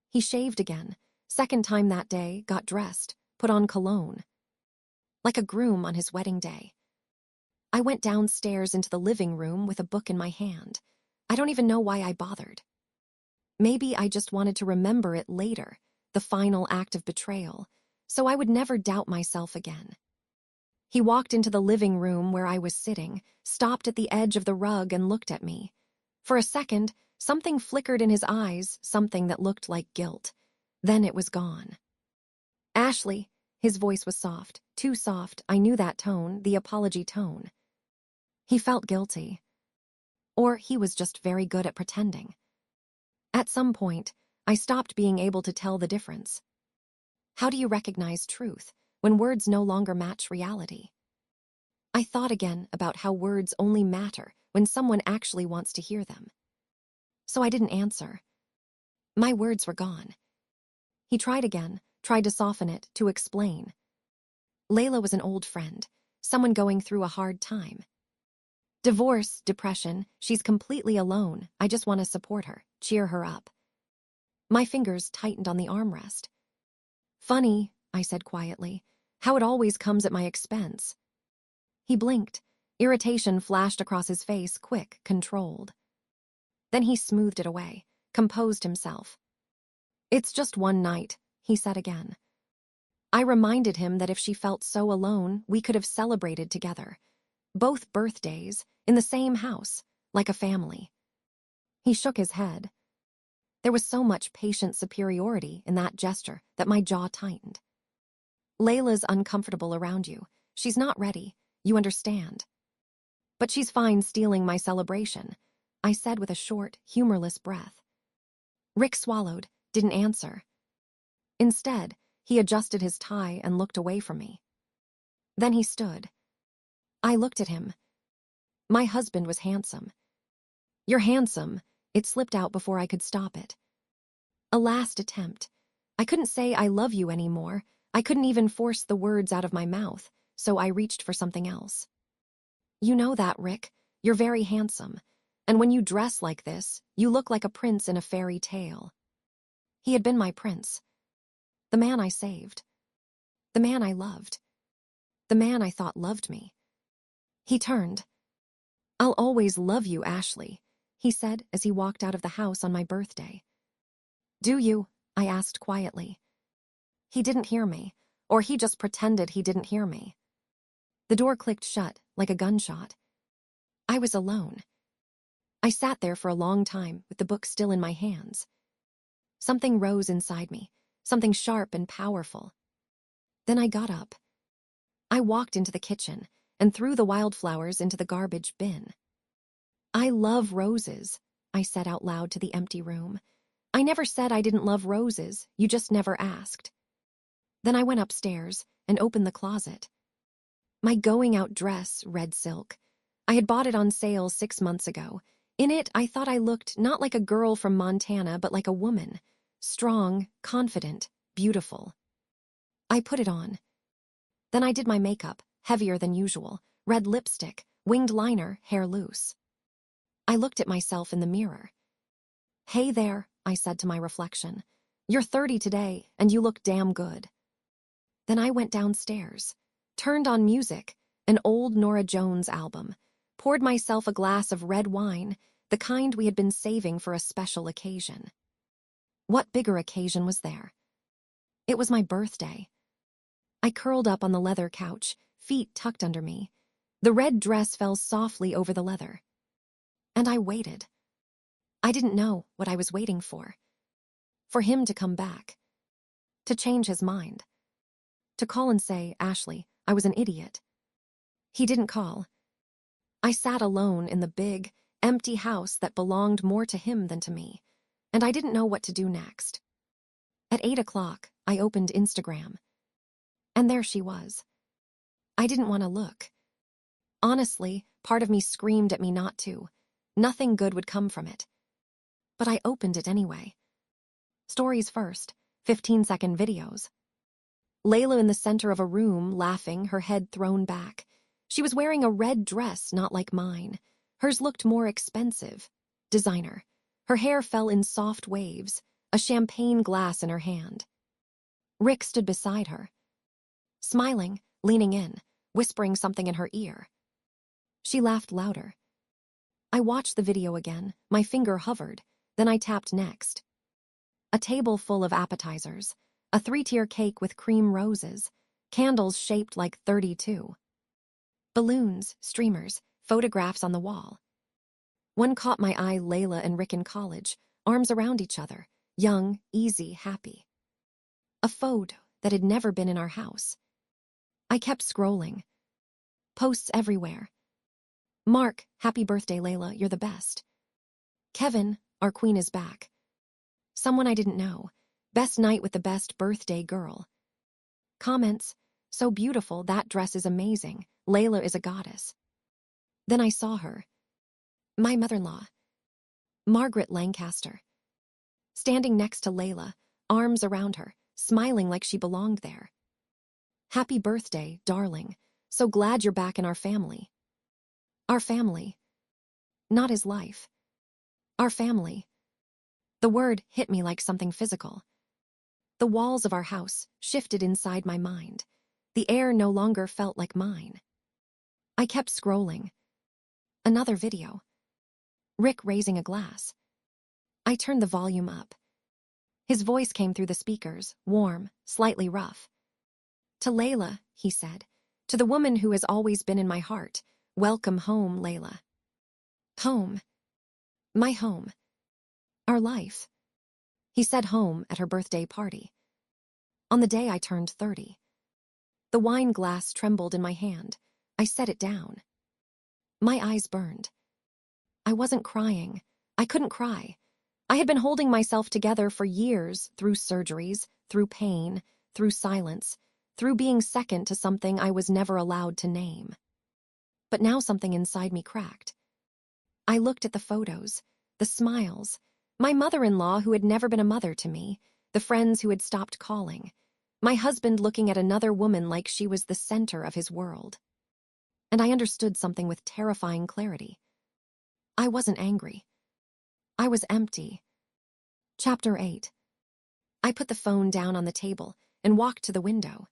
He shaved again, second time that day, got dressed, put on cologne. Like a groom on his wedding day. I went downstairs into the living room with a book in my hand. I don't even know why I bothered. Maybe I just wanted to remember it later, the final act of betrayal, so I would never doubt myself again. He walked into the living room where I was sitting, stopped at the edge of the rug and looked at me. For a second, something flickered in his eyes, something that looked like guilt. Then it was gone. Ashley, his voice was soft, too soft. I knew that tone, the apology tone. He felt guilty. Or he was just very good at pretending. At some point, I stopped being able to tell the difference. How do you recognize truth when words no longer match reality? I thought again about how words only matter when someone actually wants to hear them. So I didn't answer. My words were gone. He tried again, tried to soften it, to explain. Layla was an old friend, someone going through a hard time. Divorce, depression, she's completely alone. I just want to support her, cheer her up. My fingers tightened on the armrest. Funny, I said quietly, how it always comes at my expense. He blinked. Irritation flashed across his face, quick, controlled. Then he smoothed it away, composed himself. It's just one night, he said again. I reminded him that if she felt so alone, we could have celebrated together. Both birthdays, in the same house, like a family. He shook his head. There was so much patient superiority in that gesture that my jaw tightened. Layla's uncomfortable around you. She's not ready. You understand. But she's fine stealing my celebration, I said with a short, humorless breath. Rick swallowed, didn't answer. Instead, he adjusted his tie and looked away from me. Then he stood. I looked at him. My husband was handsome. You're handsome, it slipped out before I could stop it. A last attempt. I couldn't say I love you anymore. I couldn't even force the words out of my mouth, so I reached for something else. You know that, Rick. You're very handsome. And when you dress like this, you look like a prince in a fairy tale. He had been my prince. The man I saved. The man I loved. The man I thought loved me. He turned. I'll always love you, Ashley, he said as he walked out of the house on my birthday. Do you? I asked quietly. He didn't hear me, or he just pretended he didn't hear me. The door clicked shut like a gunshot. I was alone. I sat there for a long time with the book still in my hands. Something rose inside me, something sharp and powerful. Then I got up. I walked into the kitchen and threw the wildflowers into the garbage bin. I love roses, I said out loud to the empty room. I never said I didn't love roses, you just never asked. Then I went upstairs and opened the closet. My going-out dress, red silk. I had bought it on sale 6 months ago. In it, I thought I looked not like a girl from Montana, but like a woman. Strong, confident, beautiful. I put it on. Then I did my makeup, heavier than usual, red lipstick, winged liner, hair loose. I looked at myself in the mirror. Hey there, I said to my reflection. You're 30 today, and you look damn good. Then I went downstairs, turned on music, an old Norah Jones album, poured myself a glass of red wine, the kind we had been saving for a special occasion. What bigger occasion was there? It was my birthday. I curled up on the leather couch, feet tucked under me. The red dress fell softly over the leather. And I waited. I didn't know what I was waiting for. For him to come back. To change his mind. To call and say, Ashley, I was an idiot. He didn't call. I sat alone in the big, empty house that belonged more to him than to me, and I didn't know what to do next. At 8 o'clock, I opened Instagram. And there she was. I didn't want to look. Honestly, part of me screamed at me not to. Nothing good would come from it. But I opened it anyway. Stories first, 15-second videos. Layla in the center of a room, laughing, her head thrown back. She was wearing a red dress not like mine. Hers looked more expensive. Designer. Her hair fell in soft waves, a champagne glass in her hand. Rick stood beside her. Smiling, leaning in, whispering something in her ear. She laughed louder. I watched the video again, my finger hovered, then I tapped next. A table full of appetizers, a 3-tier cake with cream roses, candles shaped like 32. Balloons, streamers, photographs on the wall. One caught my eye, Layla and Rick in college, arms around each other, young, easy, happy. A photo that had never been in our house. I kept scrolling. Posts everywhere. Mark, happy birthday, Layla, you're the best. Kevin, our queen is back. Someone I didn't know. Best night with the best birthday girl. Comments, so beautiful, that dress is amazing. Layla is a goddess. Then I saw her. My mother-in-law. Margaret Lancaster. Standing next to Layla, arms around her, smiling like she belonged there. Happy birthday, darling. So glad you're back in our family. Our family. Not his life. Our family. The word hit me like something physical. The walls of our house shifted inside my mind. The air no longer felt like mine. I kept scrolling. Another video. Rick raising a glass. I turned the volume up. His voice came through the speakers, warm, slightly rough. To Layla, he said, to the woman who has always been in my heart, welcome home, Layla. Home. My home. Our life. He said home at her birthday party. On the day I turned 30. The wine glass trembled in my hand. I set it down. My eyes burned. I wasn't crying. I couldn't cry. I had been holding myself together for years, through surgeries, through pain, through silence, through being second to something I was never allowed to name. But now something inside me cracked. I looked at the photos, the smiles, my mother-in-law who had never been a mother to me, the friends who had stopped calling, my husband looking at another woman like she was the center of his world. And I understood something with terrifying clarity. I wasn't angry. I was empty. Chapter 8. I put the phone down on the table and walked to the window.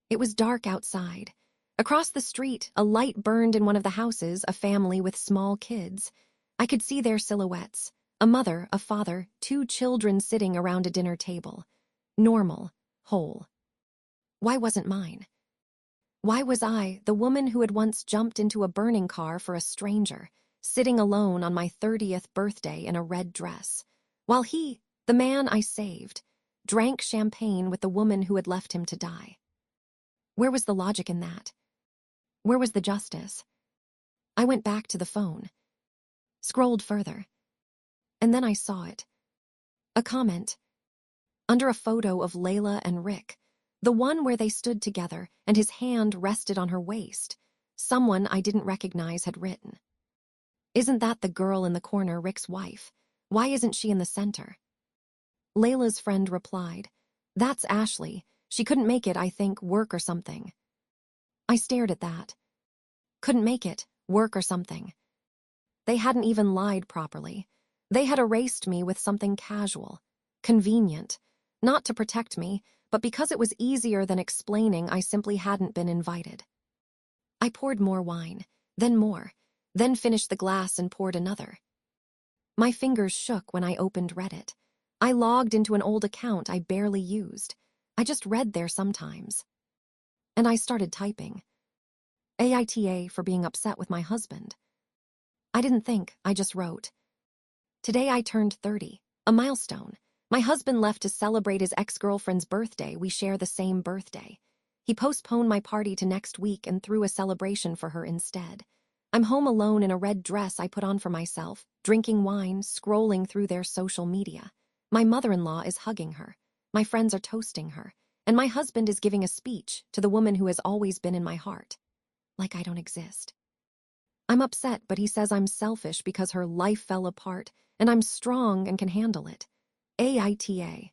It was dark outside. Across the street, a light burned in one of the houses, a family with small kids. I could see their silhouettes, a mother, a father, 2 children sitting around a dinner table. Normal, whole. Why wasn't mine? Why was I, the woman who had once jumped into a burning car for a stranger, sitting alone on my 30th birthday in a red dress, while he, the man I saved, drank champagne with the woman who had left him to die? Where was the logic in that? Where was the justice? I went back to the phone, scrolled further, and then I saw it. A comment. Under a photo of Layla and Rick, the one where they stood together and his hand rested on her waist, someone I didn't recognize had written, "Isn't that the girl in the corner, Rick's wife? Why isn't she in the center?" Layla's friend replied, "That's Ashley. She couldn't make it, I think, work or something." I stared at that. Couldn't make it, work or something. They hadn't even lied properly. They had erased me with something casual, convenient, not to protect me, but because it was easier than explaining I simply hadn't been invited. I poured more wine, then finished the glass and poured another. My fingers shook when I opened Reddit. I logged into an old account I barely used. I just read there sometimes. And I started typing. AITA for being upset with my husband. I didn't think, I just wrote. Today I turned 30, a milestone. My husband left to celebrate his ex-girlfriend's birthday. We share the same birthday. He postponed my party to next week and threw a celebration for her instead. I'm home alone in a red dress I put on for myself, drinking wine, scrolling through their social media. My mother-in-law is hugging her. My friends are toasting her. And my husband is giving a speech to the woman who has always been in my heart. Like I don't exist. I'm upset, but he says I'm selfish because her life fell apart, and I'm strong and can handle it. AITA.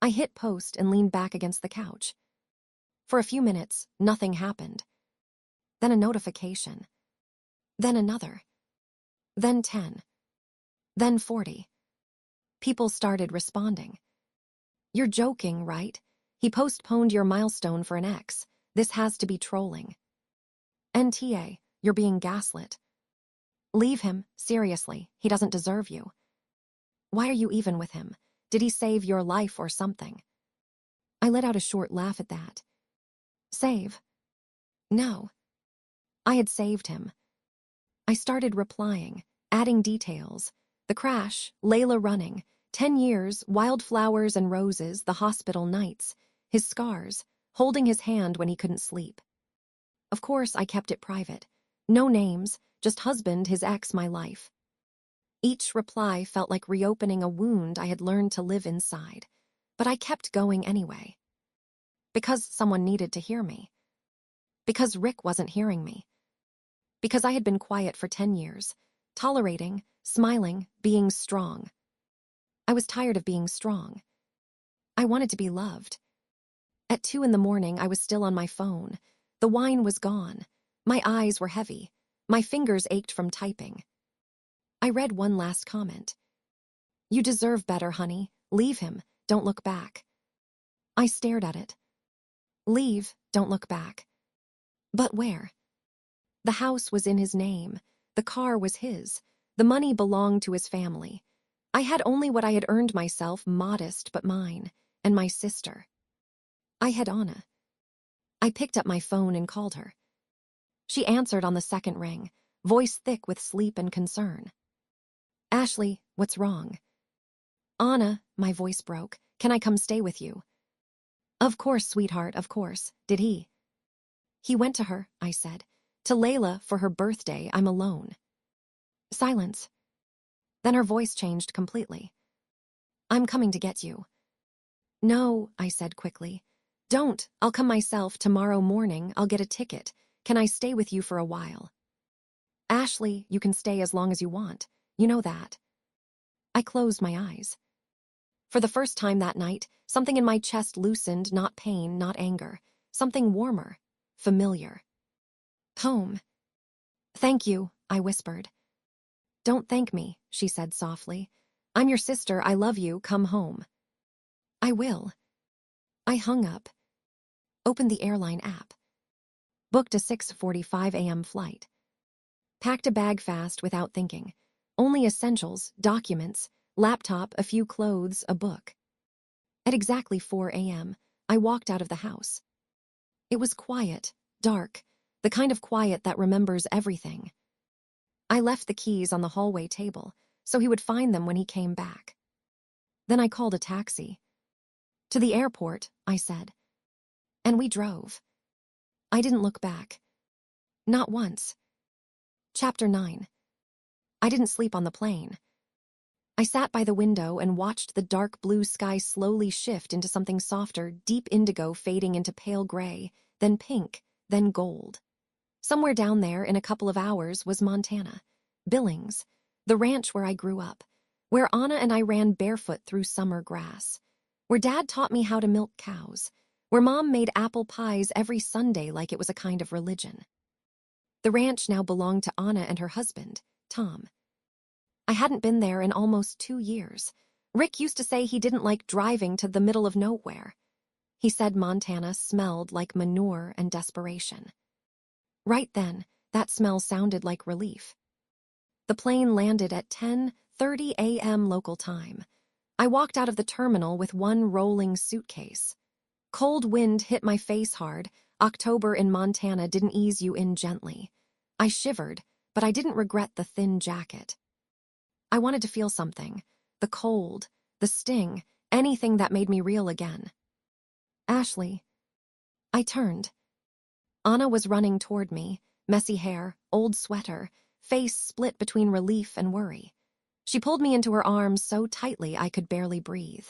I hit post and leaned back against the couch. For a few minutes, nothing happened. Then a notification. Then another. Then 10. Then 40. People started responding. "You're joking, right? He postponed your milestone for an ex. This has to be trolling. NTA, you're being gaslit. Leave him, seriously, he doesn't deserve you. Why are you even with him? Did he save your life or something?" I let out a short laugh at that. Save? No. I had saved him. I started replying, adding details. The crash, Layla running, 10 years, wildflowers and roses, the hospital nights, his scars, holding his hand when he couldn't sleep. Of course, I kept it private. No names, just husband, his ex, my life. Each reply felt like reopening a wound I had learned to live inside, but I kept going anyway. Because someone needed to hear me. Because Rick wasn't hearing me. Because I had been quiet for 10 years, tolerating, smiling, being strong. I was tired of being strong. I wanted to be loved. At 2 in the morning, I was still on my phone. The wine was gone. My eyes were heavy. My fingers ached from typing. I read one last comment. "You deserve better, honey. Leave him. Don't look back." I stared at it. Leave, don't look back. But where? The house was in his name. The car was his. The money belonged to his family. I had only what I had earned myself, modest but mine, and my sister. I had Anna. I picked up my phone and called her. She answered on the second ring, voice thick with sleep and concern. "Ashley, what's wrong?" Anna, my voice broke. Can I come stay with you? Of course, sweetheart, of course. Did he? He went to her, I said. To Layla for her birthday. I'm alone. Silence. Then her voice changed completely. I'm coming to get you. No, I said quickly. Don't. I'll come myself tomorrow morning. I'll get a ticket. Can I stay with you for a while? Ashley, you can stay as long as you want. You know that. I closed my eyes. For the first time that night, something in my chest loosened, not pain, not anger. Something warmer, familiar. Home. Thank you, I whispered. Don't thank me, she said softly. I'm your sister, I love you, come home. I will. I hung up. Opened the airline app. Booked a 6:45 a.m. flight. Packed a bag fast without thinking. Only essentials, documents, laptop, a few clothes, a book. At exactly 4 a.m., I walked out of the house. It was quiet, dark, the kind of quiet that remembers everything. I left the keys on the hallway table, so he would find them when he came back. Then I called a taxi. To the airport, I said. And we drove. I didn't look back. Not once. Chapter 9. I didn't sleep on the plane. I sat by the window and watched the dark blue sky slowly shift into something softer, deep indigo fading into pale gray, then pink, then gold. Somewhere down there in a couple of hours was Montana. Billings, the ranch where I grew up, where Anna and I ran barefoot through summer grass, where Dad taught me how to milk cows, where Mom made apple pies every Sunday like it was a kind of religion. The ranch now belonged to Anna and her husband, Tom. I hadn't been there in almost 2 years. Rick used to say he didn't like driving to the middle of nowhere. He said Montana smelled like manure and desperation. Right then, that smell sounded like relief. The plane landed at 10:30 a.m. local time. I walked out of the terminal with one rolling suitcase. Cold wind hit my face hard. October in Montana didn't ease you in gently. I shivered, but I didn't regret the thin jacket. I wanted to feel something. The cold, the sting, anything that made me real again. Ashley. I turned. Anna was running toward me, messy hair, old sweater, face split between relief and worry. She pulled me into her arms so tightly I could barely breathe.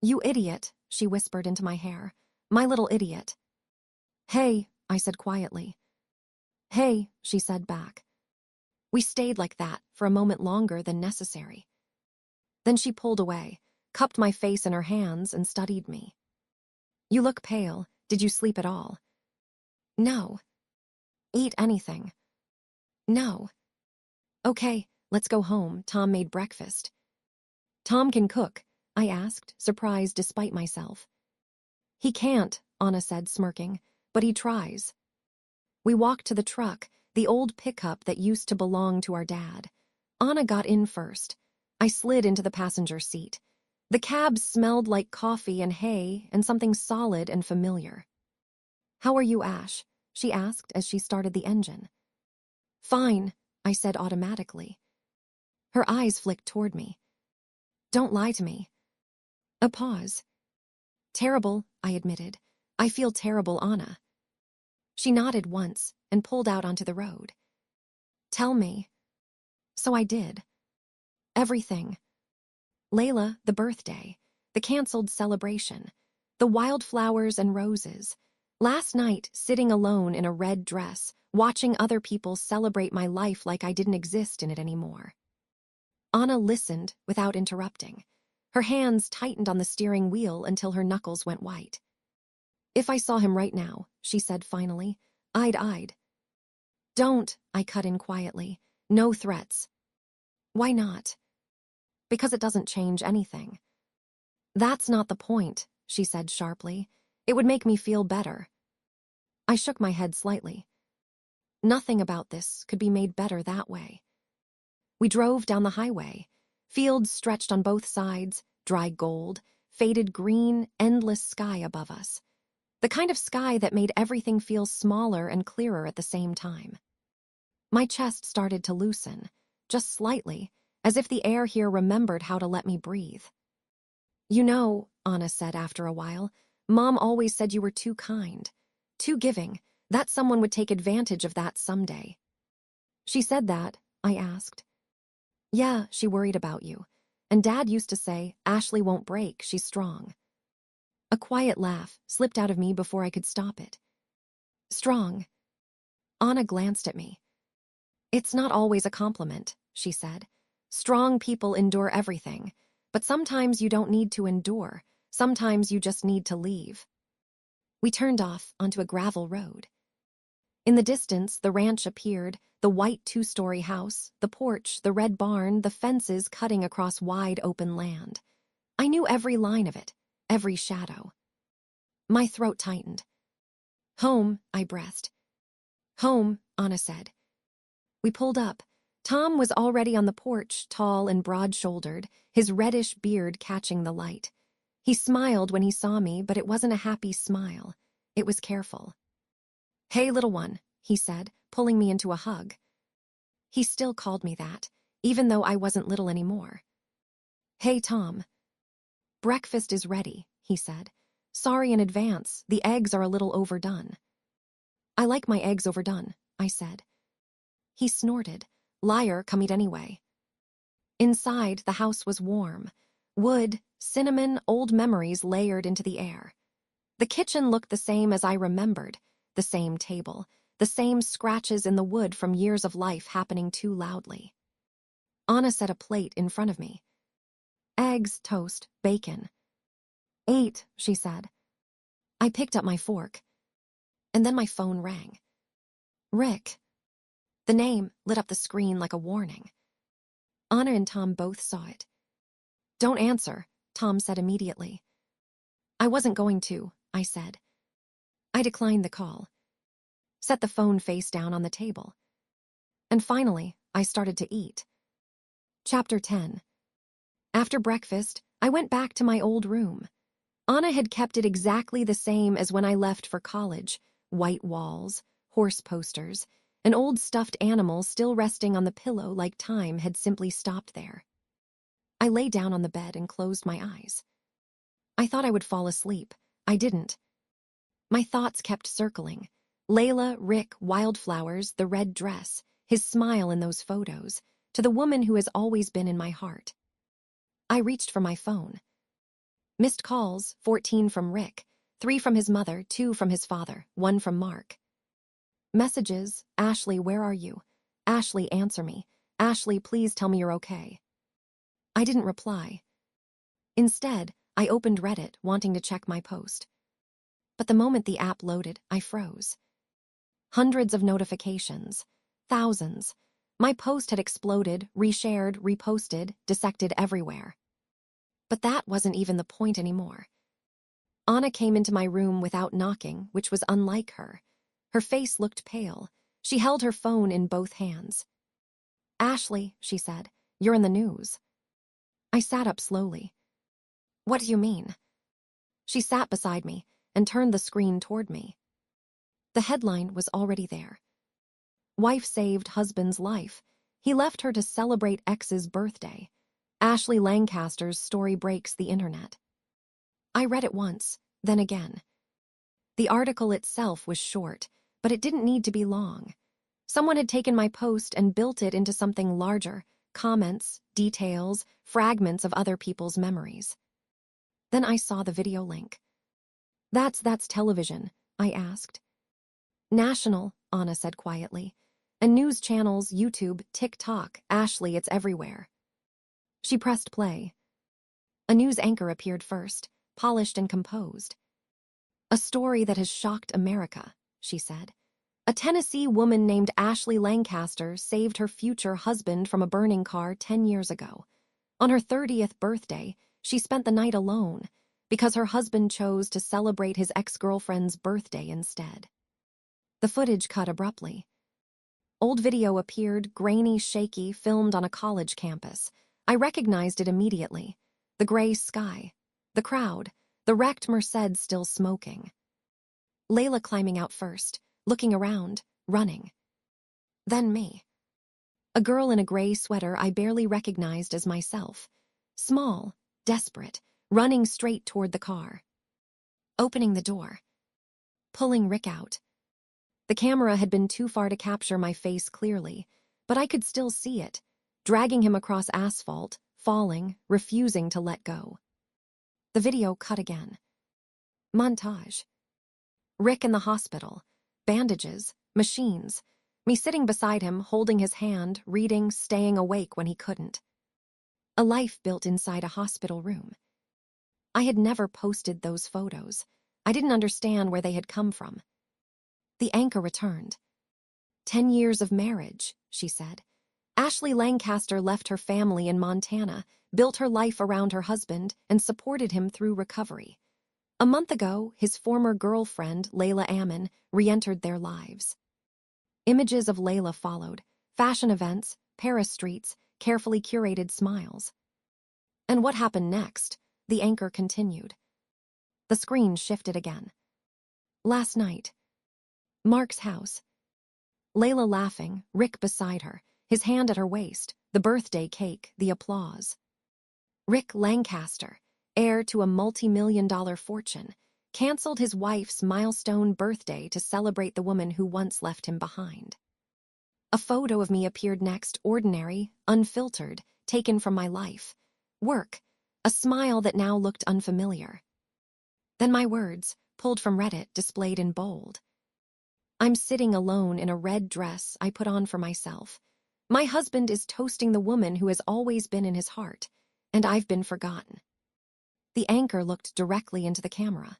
You idiot, she whispered into my hair. My little idiot. Hey, I said quietly. Hey, she said back. We stayed like that for a moment longer than necessary. Then she pulled away, cupped my face in her hands, and studied me. You look pale. Did you sleep at all? No. Eat anything? No. Okay, let's go home. Tom made breakfast. Tom can cook, I asked, surprised despite myself. He can't, Anna said, smirking, but he tries. We walked to the truck, the old pickup that used to belong to our dad. Anna got in first. I slid into the passenger seat. The cab smelled like coffee and hay and something solid and familiar. How are you, Ash? She asked as she started the engine. Fine, I said automatically. Her eyes flicked toward me. Don't lie to me. A pause. Terrible, I admitted. I feel terrible, Anna. She nodded once and pulled out onto the road. Tell me. So I did. Everything. Layla, the birthday, the canceled celebration, the wildflowers and roses. Last night, sitting alone in a red dress, watching other people celebrate my life like I didn't exist in it anymore. Anna listened without interrupting. Her hands tightened on the steering wheel until her knuckles went white. If I saw him right now, she said finally, I'd. Don't, I cut in quietly. No threats. Why not? Because it doesn't change anything. That's not the point, she said sharply. It would make me feel better. I shook my head slightly. Nothing about this could be made better that way. We drove down the highway. Fields stretched on both sides, dry gold, faded green, endless sky above us. The kind of sky that made everything feel smaller and clearer at the same time. My chest started to loosen, just slightly, as if the air here remembered how to let me breathe. You know, Anna said after a while, Mom always said you were too kind, too giving, that someone would take advantage of that someday. She said that, I asked. Yeah, she worried about you. And Dad used to say, Ashley won't break, she's strong. A quiet laugh slipped out of me before I could stop it. Strong. Anna glanced at me. It's not always a compliment, she said. Strong people endure everything, but sometimes you don't need to endure, sometimes you just need to leave. We turned off onto a gravel road. In the distance, the ranch appeared, the white two-story house, the porch, the red barn, the fences cutting across wide open land. I knew every line of it, every shadow. My throat tightened. Home, I breathed. Home, Anna said. We pulled up. Tom was already on the porch, tall and broad-shouldered, his reddish beard catching the light. He smiled when he saw me, but it wasn't a happy smile. It was careful. Hey, little one, he said, pulling me into a hug. He still called me that, even though I wasn't little anymore. Hey, Tom. Breakfast is ready, he said. Sorry in advance, the eggs are a little overdone. I like my eggs overdone, I said. He snorted. Liar, come eat anyway. Inside, the house was warm. Wood, cinnamon, old memories layered into the air. The kitchen looked the same as I remembered, the same table, the same scratches in the wood from years of life happening too loudly. Anna set a plate in front of me. Eggs, toast, bacon. Eat, she said. I picked up my fork. And then my phone rang. Rick. The name lit up the screen like a warning. Anna and Tom both saw it. Don't answer, Tom said immediately. I wasn't going to, I said. I declined the call. Set the phone face down on the table. And finally, I started to eat. Chapter 10. After breakfast, I went back to my old room. Anna had kept it exactly the same as when I left for college. White walls, horse posters, an old stuffed animal still resting on the pillow like time had simply stopped there. I lay down on the bed and closed my eyes. I thought I would fall asleep. I didn't. My thoughts kept circling. Layla, Rick, wildflowers, the red dress, his smile in those photos, to the woman who has always been in my heart. I reached for my phone. Missed calls, 14 from Rick, 3 from his mother, 2 from his father, 1 from Mark. Messages, Ashley, where are you? Ashley, answer me. Ashley, please tell me you're okay. I didn't reply. Instead, I opened Reddit, wanting to check my post. But the moment the app loaded, I froze. Hundreds of notifications. Thousands. My post had exploded, reshared, reposted, dissected everywhere. But that wasn't even the point anymore. Anna came into my room without knocking, which was unlike her. Her face looked pale. She held her phone in both hands. Ashley, she said, you're in the news. I sat up slowly. What do you mean? She sat beside me and turned the screen toward me. The headline was already there. Wife saved husband's life. He left her to celebrate ex's birthday. Ashley Lancaster's story breaks the internet. I read it once, then again. The article itself was short, but it didn't need to be long. Someone had taken my post and built it into something larger, comments, details, fragments of other people's memories. Then I saw the video link. That's television, I asked. National, Anna said quietly. And news channels, YouTube, TikTok, Ashley, it's everywhere. She pressed play. A news anchor appeared first, polished and composed. A story that has shocked America, she said. A Tennessee woman named Ashley Lancaster saved her future husband from a burning car 10 years ago. On her 30th birthday, she spent the night alone because her husband chose to celebrate his ex-girlfriend's birthday instead. The footage cut abruptly. Old video appeared, grainy, shaky, filmed on a college campus. I recognized it immediately. The gray sky, the crowd, the wrecked Merced still smoking. Layla climbing out first, looking around, running. Then me. A girl in a gray sweater I barely recognized as myself. Small, desperate, running straight toward the car. Opening the door. Pulling Rick out. The camera had been too far to capture my face clearly, but I could still see it, dragging him across asphalt, falling, refusing to let go. The video cut again. Montage. Rick in the hospital. Bandages, machines. Me sitting beside him, holding his hand, reading, staying awake when he couldn't. A life built inside a hospital room. I had never posted those photos. I didn't understand where they had come from. The anchor returned. 10 years of marriage, she said. Ashley Lancaster left her family in Montana, built her life around her husband, and supported him through recovery. A month ago, his former girlfriend, Layla Ammon, re-entered their lives. Images of Layla followed, fashion events, Paris streets, carefully curated smiles. And what happened next? The anchor continued. The screen shifted again. Last night. Mark's house. Layla laughing, Rick beside her, his hand at her waist, the birthday cake, the applause. Rick Lancaster, heir to a multi-million-dollar fortune, canceled his wife's milestone birthday to celebrate the woman who once left him behind. A photo of me appeared next, ordinary, unfiltered, taken from my life. Work, a smile that now looked unfamiliar. Then my words, pulled from Reddit, displayed in bold. I'm sitting alone in a red dress I put on for myself. My husband is toasting the woman who has always been in his heart, and I've been forgotten. The anchor looked directly into the camera.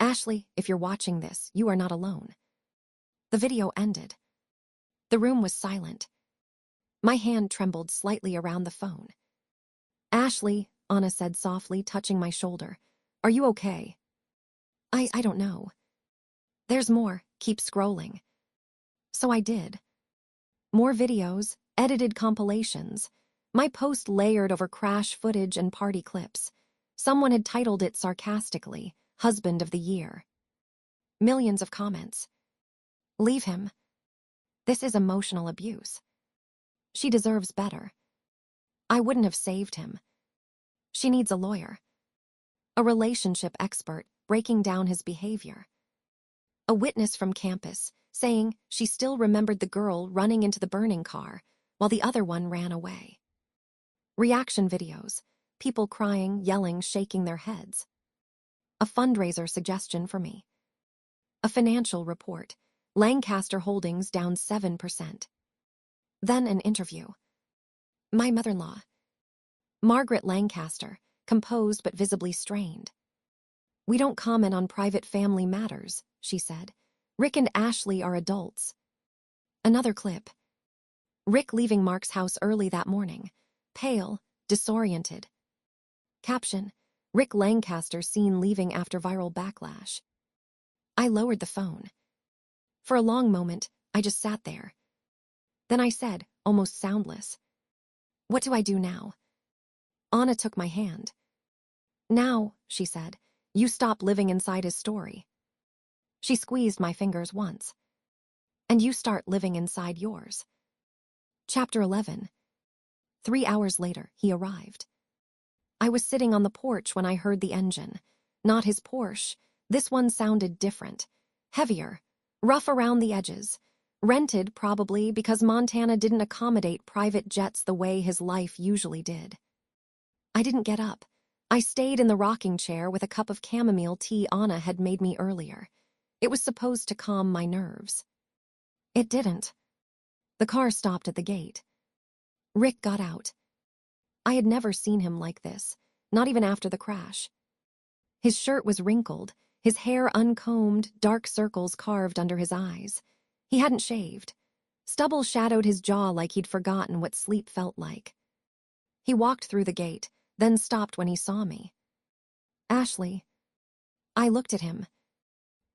Ashley, if you're watching this, you are not alone. The video ended. The room was silent. My hand trembled slightly around the phone. Ashley, Anna said softly, touching my shoulder. Are you okay? I don't know. There's more, keep scrolling. So I did. More videos, edited compilations. My post layered over crash footage and party clips. Someone had titled it sarcastically, Husband of the Year. Millions of comments. Leave him. This is emotional abuse. She deserves better. I wouldn't have saved him. She needs a lawyer. A relationship expert breaking down his behavior. A witness from campus saying she still remembered the girl running into the burning car while the other one ran away. Reaction videos, people crying, yelling, shaking their heads. A fundraiser suggestion for me. A financial report, Lancaster Holdings down 7%. Then an interview. My mother-in-law, Margaret Lancaster, composed but visibly strained. We don't comment on private family matters, she said. Rick and Ashley are adults. Another clip. Rick leaving Mark's house early that morning, pale, disoriented. Caption, Rick Lancaster seen leaving after viral backlash. I lowered the phone. For a long moment, I just sat there. Then I said, almost soundless, what do I do now? Anna took my hand. Now, she said, you stop living inside his story. She squeezed my fingers once. And you start living inside yours. Chapter 11. 3 hours later, he arrived. I was sitting on the porch when I heard the engine. Not his Porsche. This one sounded different. Heavier. Rough around the edges. Rented, probably, because Montana didn't accommodate private jets the way his life usually did. I didn't get up. I stayed in the rocking chair with a cup of chamomile tea Anna had made me earlier. It was supposed to calm my nerves. It didn't. The car stopped at the gate. Rick got out. I had never seen him like this, not even after the crash. His shirt was wrinkled, his hair uncombed, dark circles carved under his eyes. He hadn't shaved. Stubble shadowed his jaw like he'd forgotten what sleep felt like. He walked through the gate, then stopped when he saw me. Ashley. I looked at him.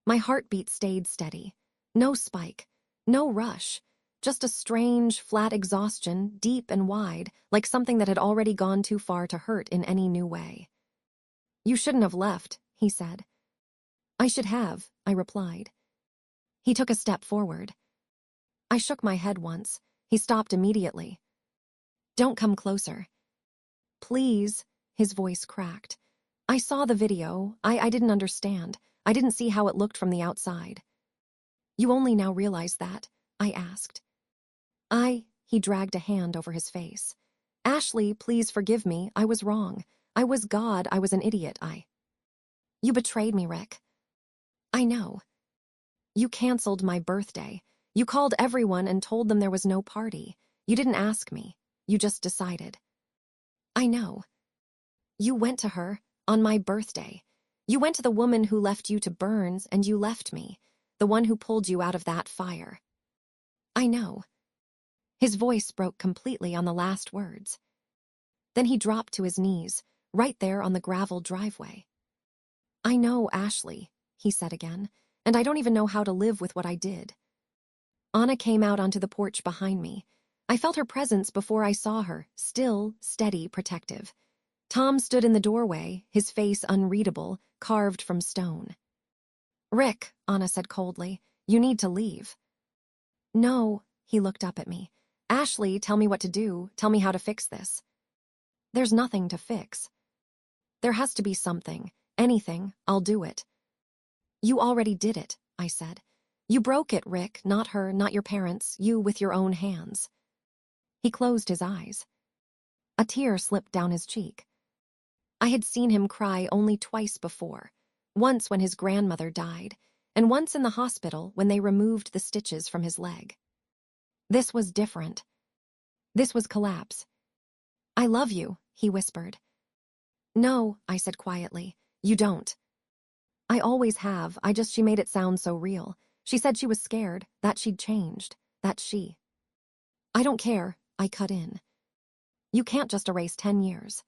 My heartbeat stayed steady. No spike, no rush, just a strange, flat exhaustion, deep and wide, like something that had already gone too far to hurt in any new way. You shouldn't have left, he said. I should have, I replied. He took a step forward. I shook my head once, He stopped immediately. Don't come closer. Please, his voice cracked. I saw the video. I didn't understand. I didn't see how it looked from the outside. You only now realize that? I asked. He dragged a hand over his face. Ashley, please forgive me. I was wrong. I was God. I was an idiot. You betrayed me, Rick. I know. You canceled my birthday. You called everyone and told them there was no party. You didn't ask me. You just decided. I know. You went to her on my birthday. You went to the woman who left you to burn, and you left me, the one who pulled you out of that fire. I know. His voice broke completely on the last words. Then he dropped to his knees, right there on the gravel driveway. I know, Ashley, he said again, and I don't even know how to live with what I did. Anna came out onto the porch behind me. I felt her presence before I saw her, still, steady, protective. Tom stood in the doorway, his face unreadable, carved from stone. Rick, Anna said coldly, you need to leave. No, he looked up at me. Ashley, tell me what to do. Tell me how to fix this. There's nothing to fix. There has to be something. Anything, I'll do it. You already did it, I said. You broke it, Rick, not her, not your parents, you with your own hands. He closed his eyes. A tear slipped down his cheek. I had seen him cry only twice before, once when his grandmother died, and once in the hospital when they removed the stitches from his leg. This was different. This was collapse. I love you, he whispered. No, I said quietly, you don't. I always have, she made it sound so real. She said she was scared, that she'd changed, that she. I don't care, I cut in. You can't just erase 10 years.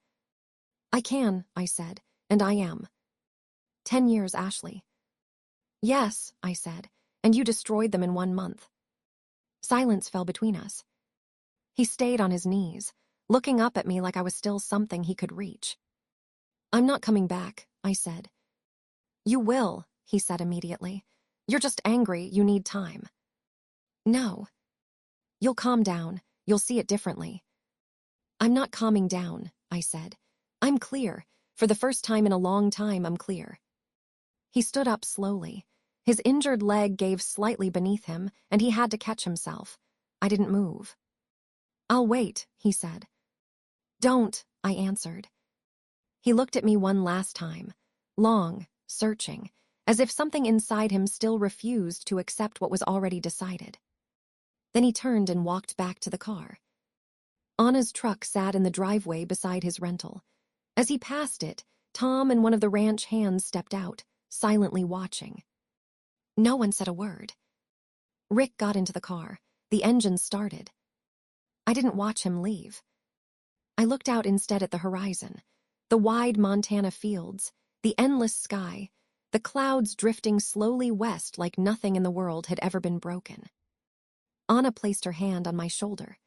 I can, I said, and I am. 10 years, Ashley. Yes, I said, and you destroyed them in 1 month. Silence fell between us. He stayed on his knees, looking up at me like I was still something he could reach. I'm not coming back, I said. You will, he said immediately. You're just angry, you need time. No. You'll calm down, you'll see it differently. I'm not calming down, I said. I'm clear. For the first time in a long time, I'm clear. He stood up slowly. His injured leg gave slightly beneath him, and he had to catch himself. I didn't move. I'll wait, he said. Don't, I answered. He looked at me one last time, long, searching, as if something inside him still refused to accept what was already decided. Then he turned and walked back to the car. Anna's truck sat in the driveway beside his rental. As he passed it, Tom and one of the ranch hands stepped out, silently watching. No one said a word. Rick got into the car. The engine started. I didn't watch him leave. I looked out instead at the horizon, the wide Montana fields, the endless sky, the clouds drifting slowly west like nothing in the world had ever been broken. Anna placed her hand on my shoulder.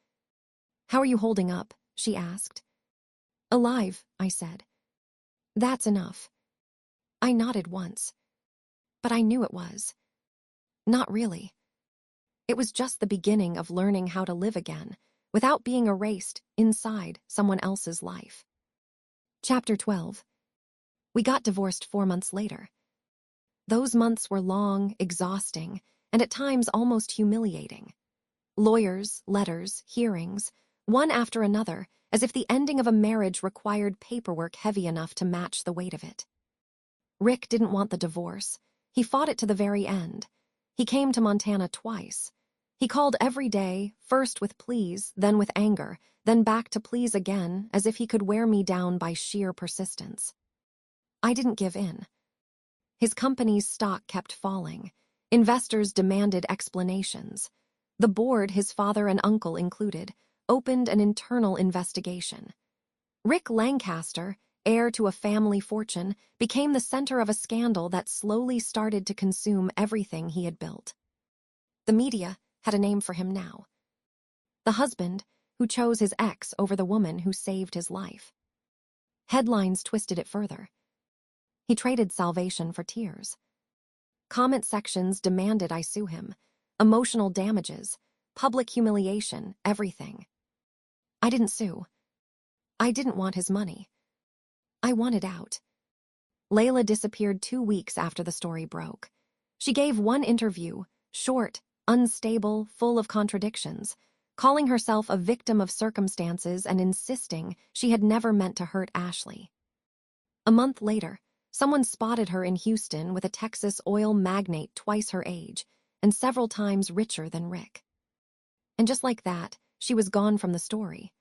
How are you holding up? She asked. Alive, I said. That's enough. I nodded once. But I knew it was. Not really. It was just the beginning of learning how to live again, without being erased inside someone else's life. Chapter 12. We got divorced 4 months later. Those months were long, exhausting, and at times almost humiliating. Lawyers, letters, hearings, one after another, as if the ending of a marriage required paperwork heavy enough to match the weight of it. Rick didn't want the divorce. He fought it to the very end. He came to Montana twice. He called every day, first with pleas, then with anger, then back to pleas again, as if he could wear me down by sheer persistence. I didn't give in. His company's stock kept falling. Investors demanded explanations. The board, his father and uncle included, opened an internal investigation. Rick Lancaster, heir to a family fortune, became the center of a scandal that slowly started to consume everything he had built. The media had a name for him now. The husband who chose his ex over the woman who saved his life. Headlines twisted it further. He traded salvation for tears. Comment sections demanded I sue him. Emotional damages. public humiliation, everything. I didn't sue. I didn't want his money. I wanted out. Layla disappeared 2 weeks after the story broke. She gave one interview, short, unstable, full of contradictions, calling herself a victim of circumstances and insisting she had never meant to hurt Ashley. A month later, someone spotted her in Houston with a Texas oil magnate twice her age and several times richer than Rick. And just like that, she was gone from the story.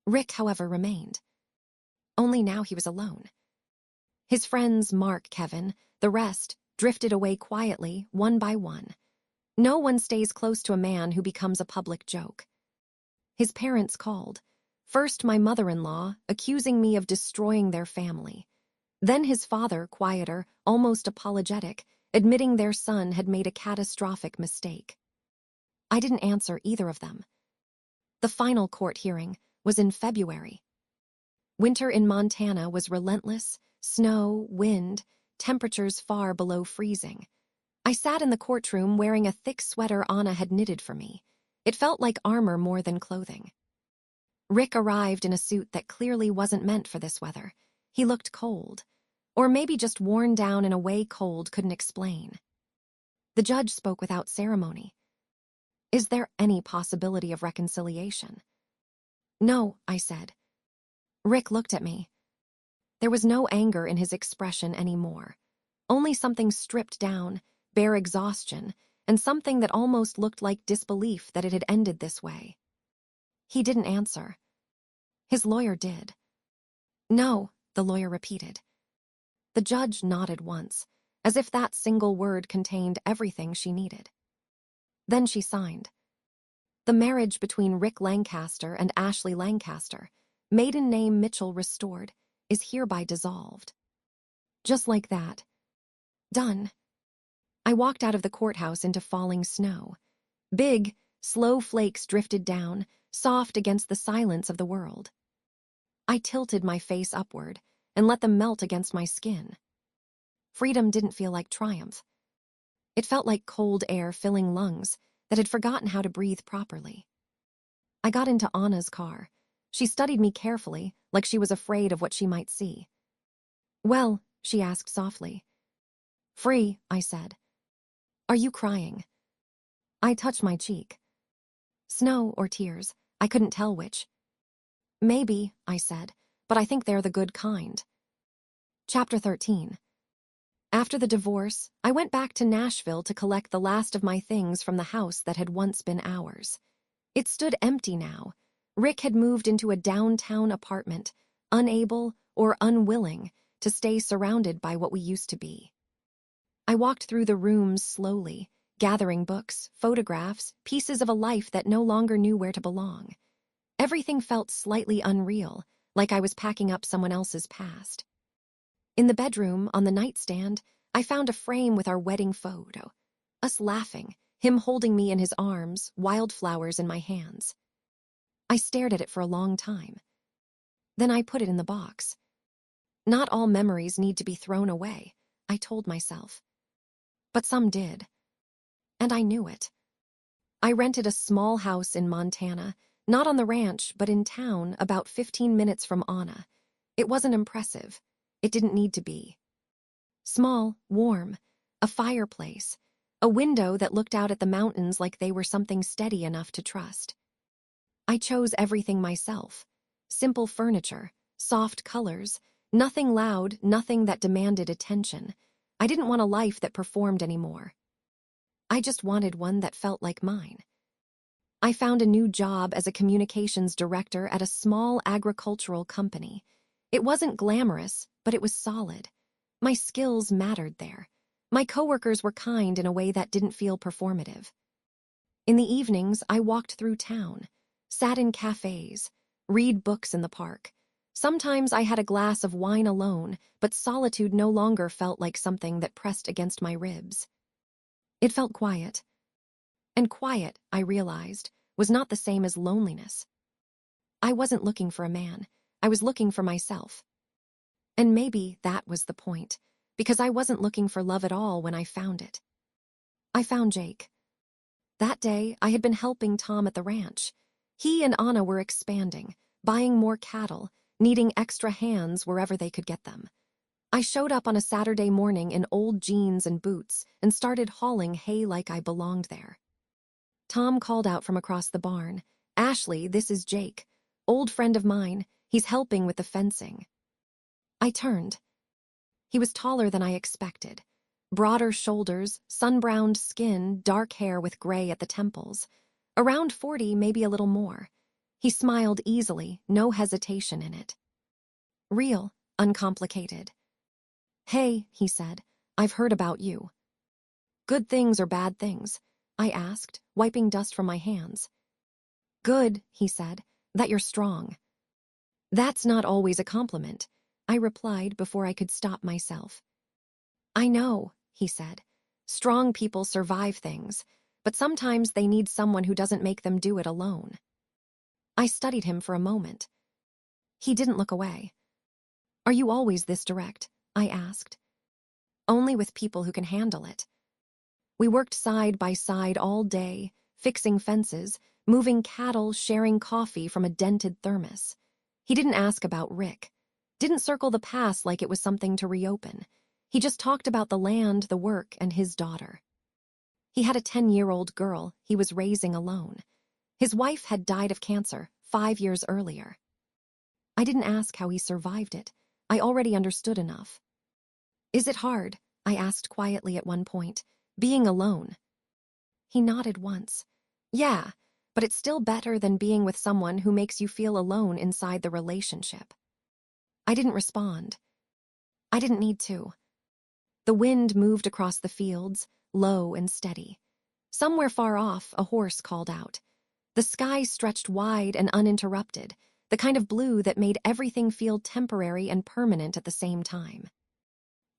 Rick, however, remained. Only now he was alone. His friends, Mark, Kevin, the rest, drifted away quietly, one by one. No one stays close to a man who becomes a public joke. His parents called. First my mother-in-law, accusing me of destroying their family. Then his father, quieter, almost apologetic, admitting their son had made a catastrophic mistake. I didn't answer either of them. The final court hearing was in February. Winter in Montana was relentless, snow, wind, temperatures far below freezing. I sat in the courtroom wearing a thick sweater Anna had knitted for me. It felt like armor more than clothing. Rick arrived in a suit that clearly wasn't meant for this weather. He looked cold, or maybe just worn down in a way cold couldn't explain. The judge spoke without ceremony. Is there any possibility of reconciliation? No, I said. Rick looked at me. There was no anger in his expression anymore. Only something stripped down, bare exhaustion, and something that almost looked like disbelief that it had ended this way. He didn't answer. His lawyer did. No, the lawyer repeated. The judge nodded once, as if that single word contained everything she needed. Then she signed. The marriage between Rick Lancaster and Ashley Lancaster, maiden name Mitchell restored, is hereby dissolved. Just like that. Done. I walked out of the courthouse into falling snow. Big, slow flakes drifted down, soft against the silence of the world. I tilted my face upward and let them melt against my skin. Freedom didn't feel like triumph. It felt like cold air filling lungs that had forgotten how to breathe properly. I got into Anna's car. She studied me carefully, like she was afraid of what she might see. Well, she asked softly. Free, I said. Are you crying? I touched my cheek. Snow or tears, I couldn't tell which. Maybe, I said, but I think they're the good kind. Chapter 13. After the divorce, I went back to Nashville to collect the last of my things from the house that had once been ours. It stood empty now. Rick had moved into a downtown apartment, unable or unwilling to stay surrounded by what we used to be. I walked through the rooms slowly, gathering books, photographs, pieces of a life that no longer knew where to belong. Everything felt slightly unreal, like I was packing up someone else's past. In the bedroom, on the nightstand, I found a frame with our wedding photo. Us laughing, him holding me in his arms, wildflowers in my hands. I stared at it for a long time. Then I put it in the box. Not all memories need to be thrown away, I told myself. But some did. And I knew it. I rented a small house in Montana, not on the ranch, but in town, about 15 minutes from Anna. It wasn't impressive. It didn't need to be. Small, warm, a fireplace, a window that looked out at the mountains like they were something steady enough to trust. I chose everything myself. Simple furniture, soft colors, nothing loud, nothing that demanded attention. I didn't want a life that performed anymore. I just wanted one that felt like mine. I found a new job as a communications director at a small agricultural company. It wasn't glamorous, but it was solid. My skills mattered there. My coworkers were kind in a way that didn't feel performative. In the evenings, I walked through town, sat in cafes, read books in the park. Sometimes I had a glass of wine alone, but solitude no longer felt like something that pressed against my ribs. It felt quiet. And quiet, I realized, was not the same as loneliness. I wasn't looking for a man. I was looking for myself. And maybe that was the point, because I wasn't looking for love at all when I found it. I found Jake. That day, I had been helping Tom at the ranch. He and Anna were expanding, buying more cattle, needing extra hands wherever they could get them. I showed up on a Saturday morning in old jeans and boots and started hauling hay like I belonged there. Tom called out from across the barn, "Ashley, this is Jake. Old friend of mine. He's helping with the fencing." I turned. He was taller than I expected. Broader shoulders, sun-browned skin, dark hair with gray at the temples. Around 40, maybe a little more. He smiled easily, no hesitation in it. Real, uncomplicated. "Hey," he said, "I've heard about you." "Good things or bad things?" I asked, wiping dust from my hands. "Good," he said, "that you're strong." "That's not always a compliment," I replied before I could stop myself. "I know," he said. "Strong people survive things, but sometimes they need someone who doesn't make them do it alone." I studied him for a moment. He didn't look away. "Are you always this direct?" I asked. "Only with people who can handle it." We worked side by side all day, fixing fences, moving cattle, sharing coffee from a dented thermos. He didn't ask about Rick. Didn't circle the past like it was something to reopen. He just talked about the land, the work, and his daughter. He had a 10-year-old girl he was raising alone. His wife had died of cancer 5 years earlier. I didn't ask how he survived it. I already understood enough. "Is it hard?" I asked quietly at one point. "Being alone?" He nodded once. "Yeah, but it's still better than being with someone who makes you feel alone inside the relationship." I didn't respond. I didn't need to. The wind moved across the fields, low and steady. Somewhere far off, a horse called out. The sky stretched wide and uninterrupted, the kind of blue that made everything feel temporary and permanent at the same time.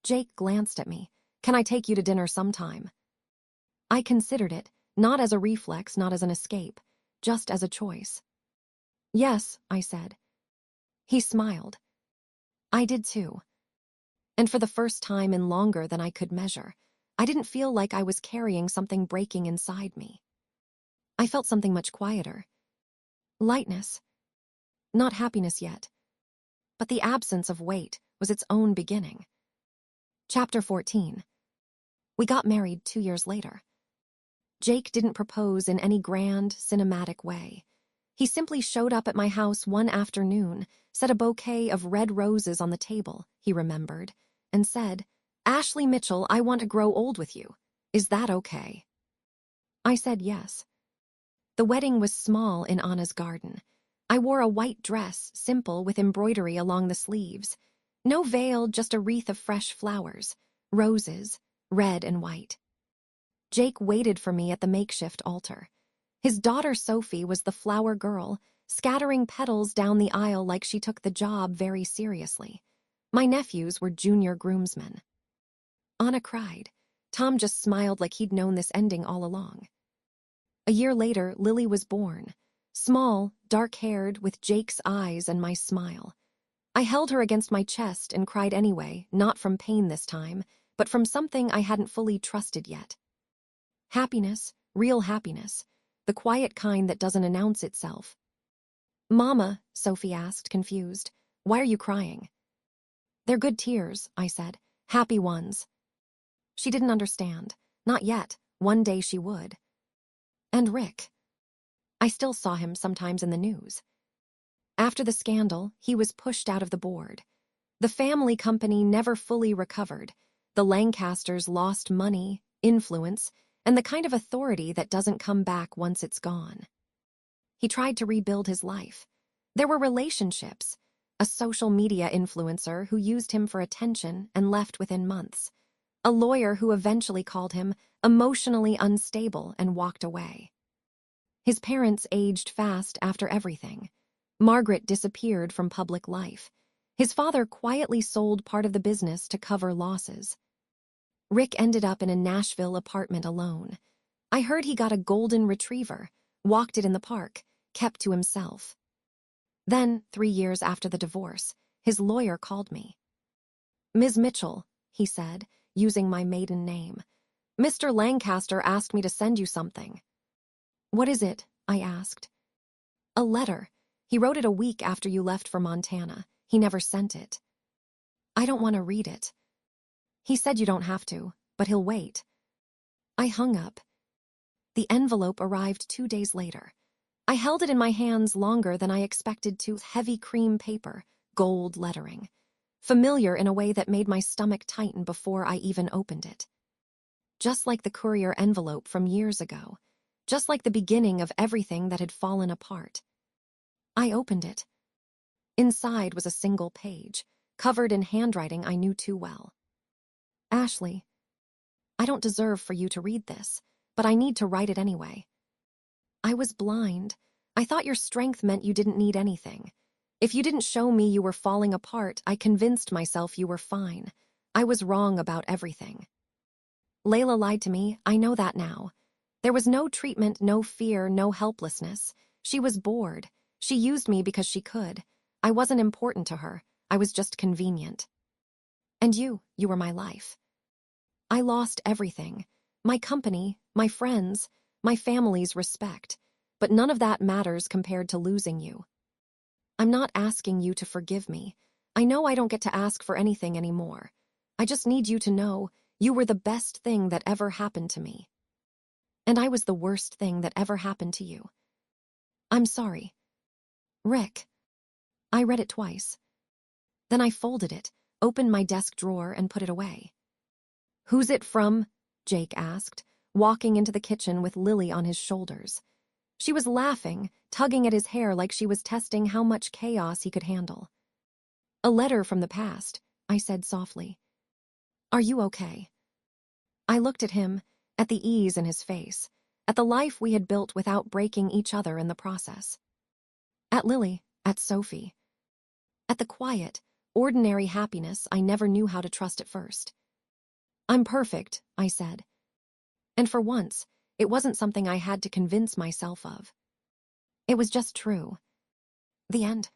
Jake glanced at me. "Can I take you to dinner sometime?" I considered it, not as a reflex, not as an escape, just as a choice. "Yes," I said. He smiled. I did too. And for the first time in longer than I could measure, I didn't feel like I was carrying something breaking inside me. I felt something much quieter. Lightness. Not happiness yet. But the absence of weight was its own beginning. Chapter 14. We got married 2 years later. Jake didn't propose in any grand, cinematic way. He simply showed up at my house one afternoon, set a bouquet of red roses on the table, he remembered, and said, "Ashley Mitchell, I want to grow old with you. Is that okay?" I said yes. The wedding was small in Anna's garden. I wore a white dress, simple with embroidery along the sleeves. No veil, just a wreath of fresh flowers, roses, red and white. Jake waited for me at the makeshift altar. His daughter Sophie was the flower girl, scattering petals down the aisle like she took the job very seriously. My nephews were junior groomsmen. Anna cried. Tom just smiled like he'd known this ending all along. A year later, Lily was born. Small, dark-haired, with Jake's eyes and my smile. I held her against my chest and cried anyway, not from pain this time, but from something I hadn't fully trusted yet. Happiness, real happiness. The quiet kind that doesn't announce itself. "Mama," Sophie asked, confused, "why are you crying?" "They're good tears," I said. "Happy ones." She didn't understand. Not yet. One day she would. And Rick. I still saw him sometimes in the news. After the scandal, he was pushed out of the board. The family company never fully recovered. The Lancasters lost money, influence, and the kind of authority that doesn't come back once it's gone. He tried to rebuild his life. There were relationships. A social media influencer who used him for attention and left within months. A lawyer who eventually called him emotionally unstable and walked away. His parents aged fast after everything. Margaret disappeared from public life. His father quietly sold part of the business to cover losses. Rick ended up in a Nashville apartment alone. I heard he got a golden retriever, walked it in the park, kept to himself. Then, 3 years after the divorce, his lawyer called me. "Ms. Mitchell," he said, using my maiden name, "Mr. Lancaster asked me to send you something." What is it? I asked. A letter. He wrote it a week after you left for Montana. He never sent it. I don't want to read it. He said you don't have to, but he'll wait. I hung up. The envelope arrived 2 days later. I held it in my hands longer than I expected to. Heavy cream paper, gold lettering. Familiar in a way that made my stomach tighten before I even opened it. Just like the courier envelope from years ago. Just like the beginning of everything that had fallen apart. I opened it. Inside was a single page, covered in handwriting I knew too well. Ashley, I don't deserve for you to read this, but I need to write it anyway. I was blind. I thought your strength meant you didn't need anything. If you didn't show me you were falling apart, I convinced myself you were fine. I was wrong about everything. Layla lied to me, I know that now. There was no treatment, no fear, no helplessness. She was bored. She used me because she could. I wasn't important to her. I was just convenient. And you were my life. I lost everything. My company, my friends, my family's respect. But none of that matters compared to losing you. I'm not asking you to forgive me. I know I don't get to ask for anything anymore. I just need you to know you were the best thing that ever happened to me. And I was the worst thing that ever happened to you. I'm sorry. Rick. I read it twice. Then I folded it, opened my desk drawer, and put it away. Who's it from? Jake asked, walking into the kitchen with Lily on his shoulders. She was laughing, tugging at his hair like she was testing how much chaos he could handle. A letter from the past, I said softly. Are you okay? I looked at him, at the ease in his face, at the life we had built without breaking each other in the process. At Lily, at Sophie. At the quiet, ordinary happiness I never knew how to trust at first. I'm perfect, I said. And for once, it wasn't something I had to convince myself of. It was just true. The end.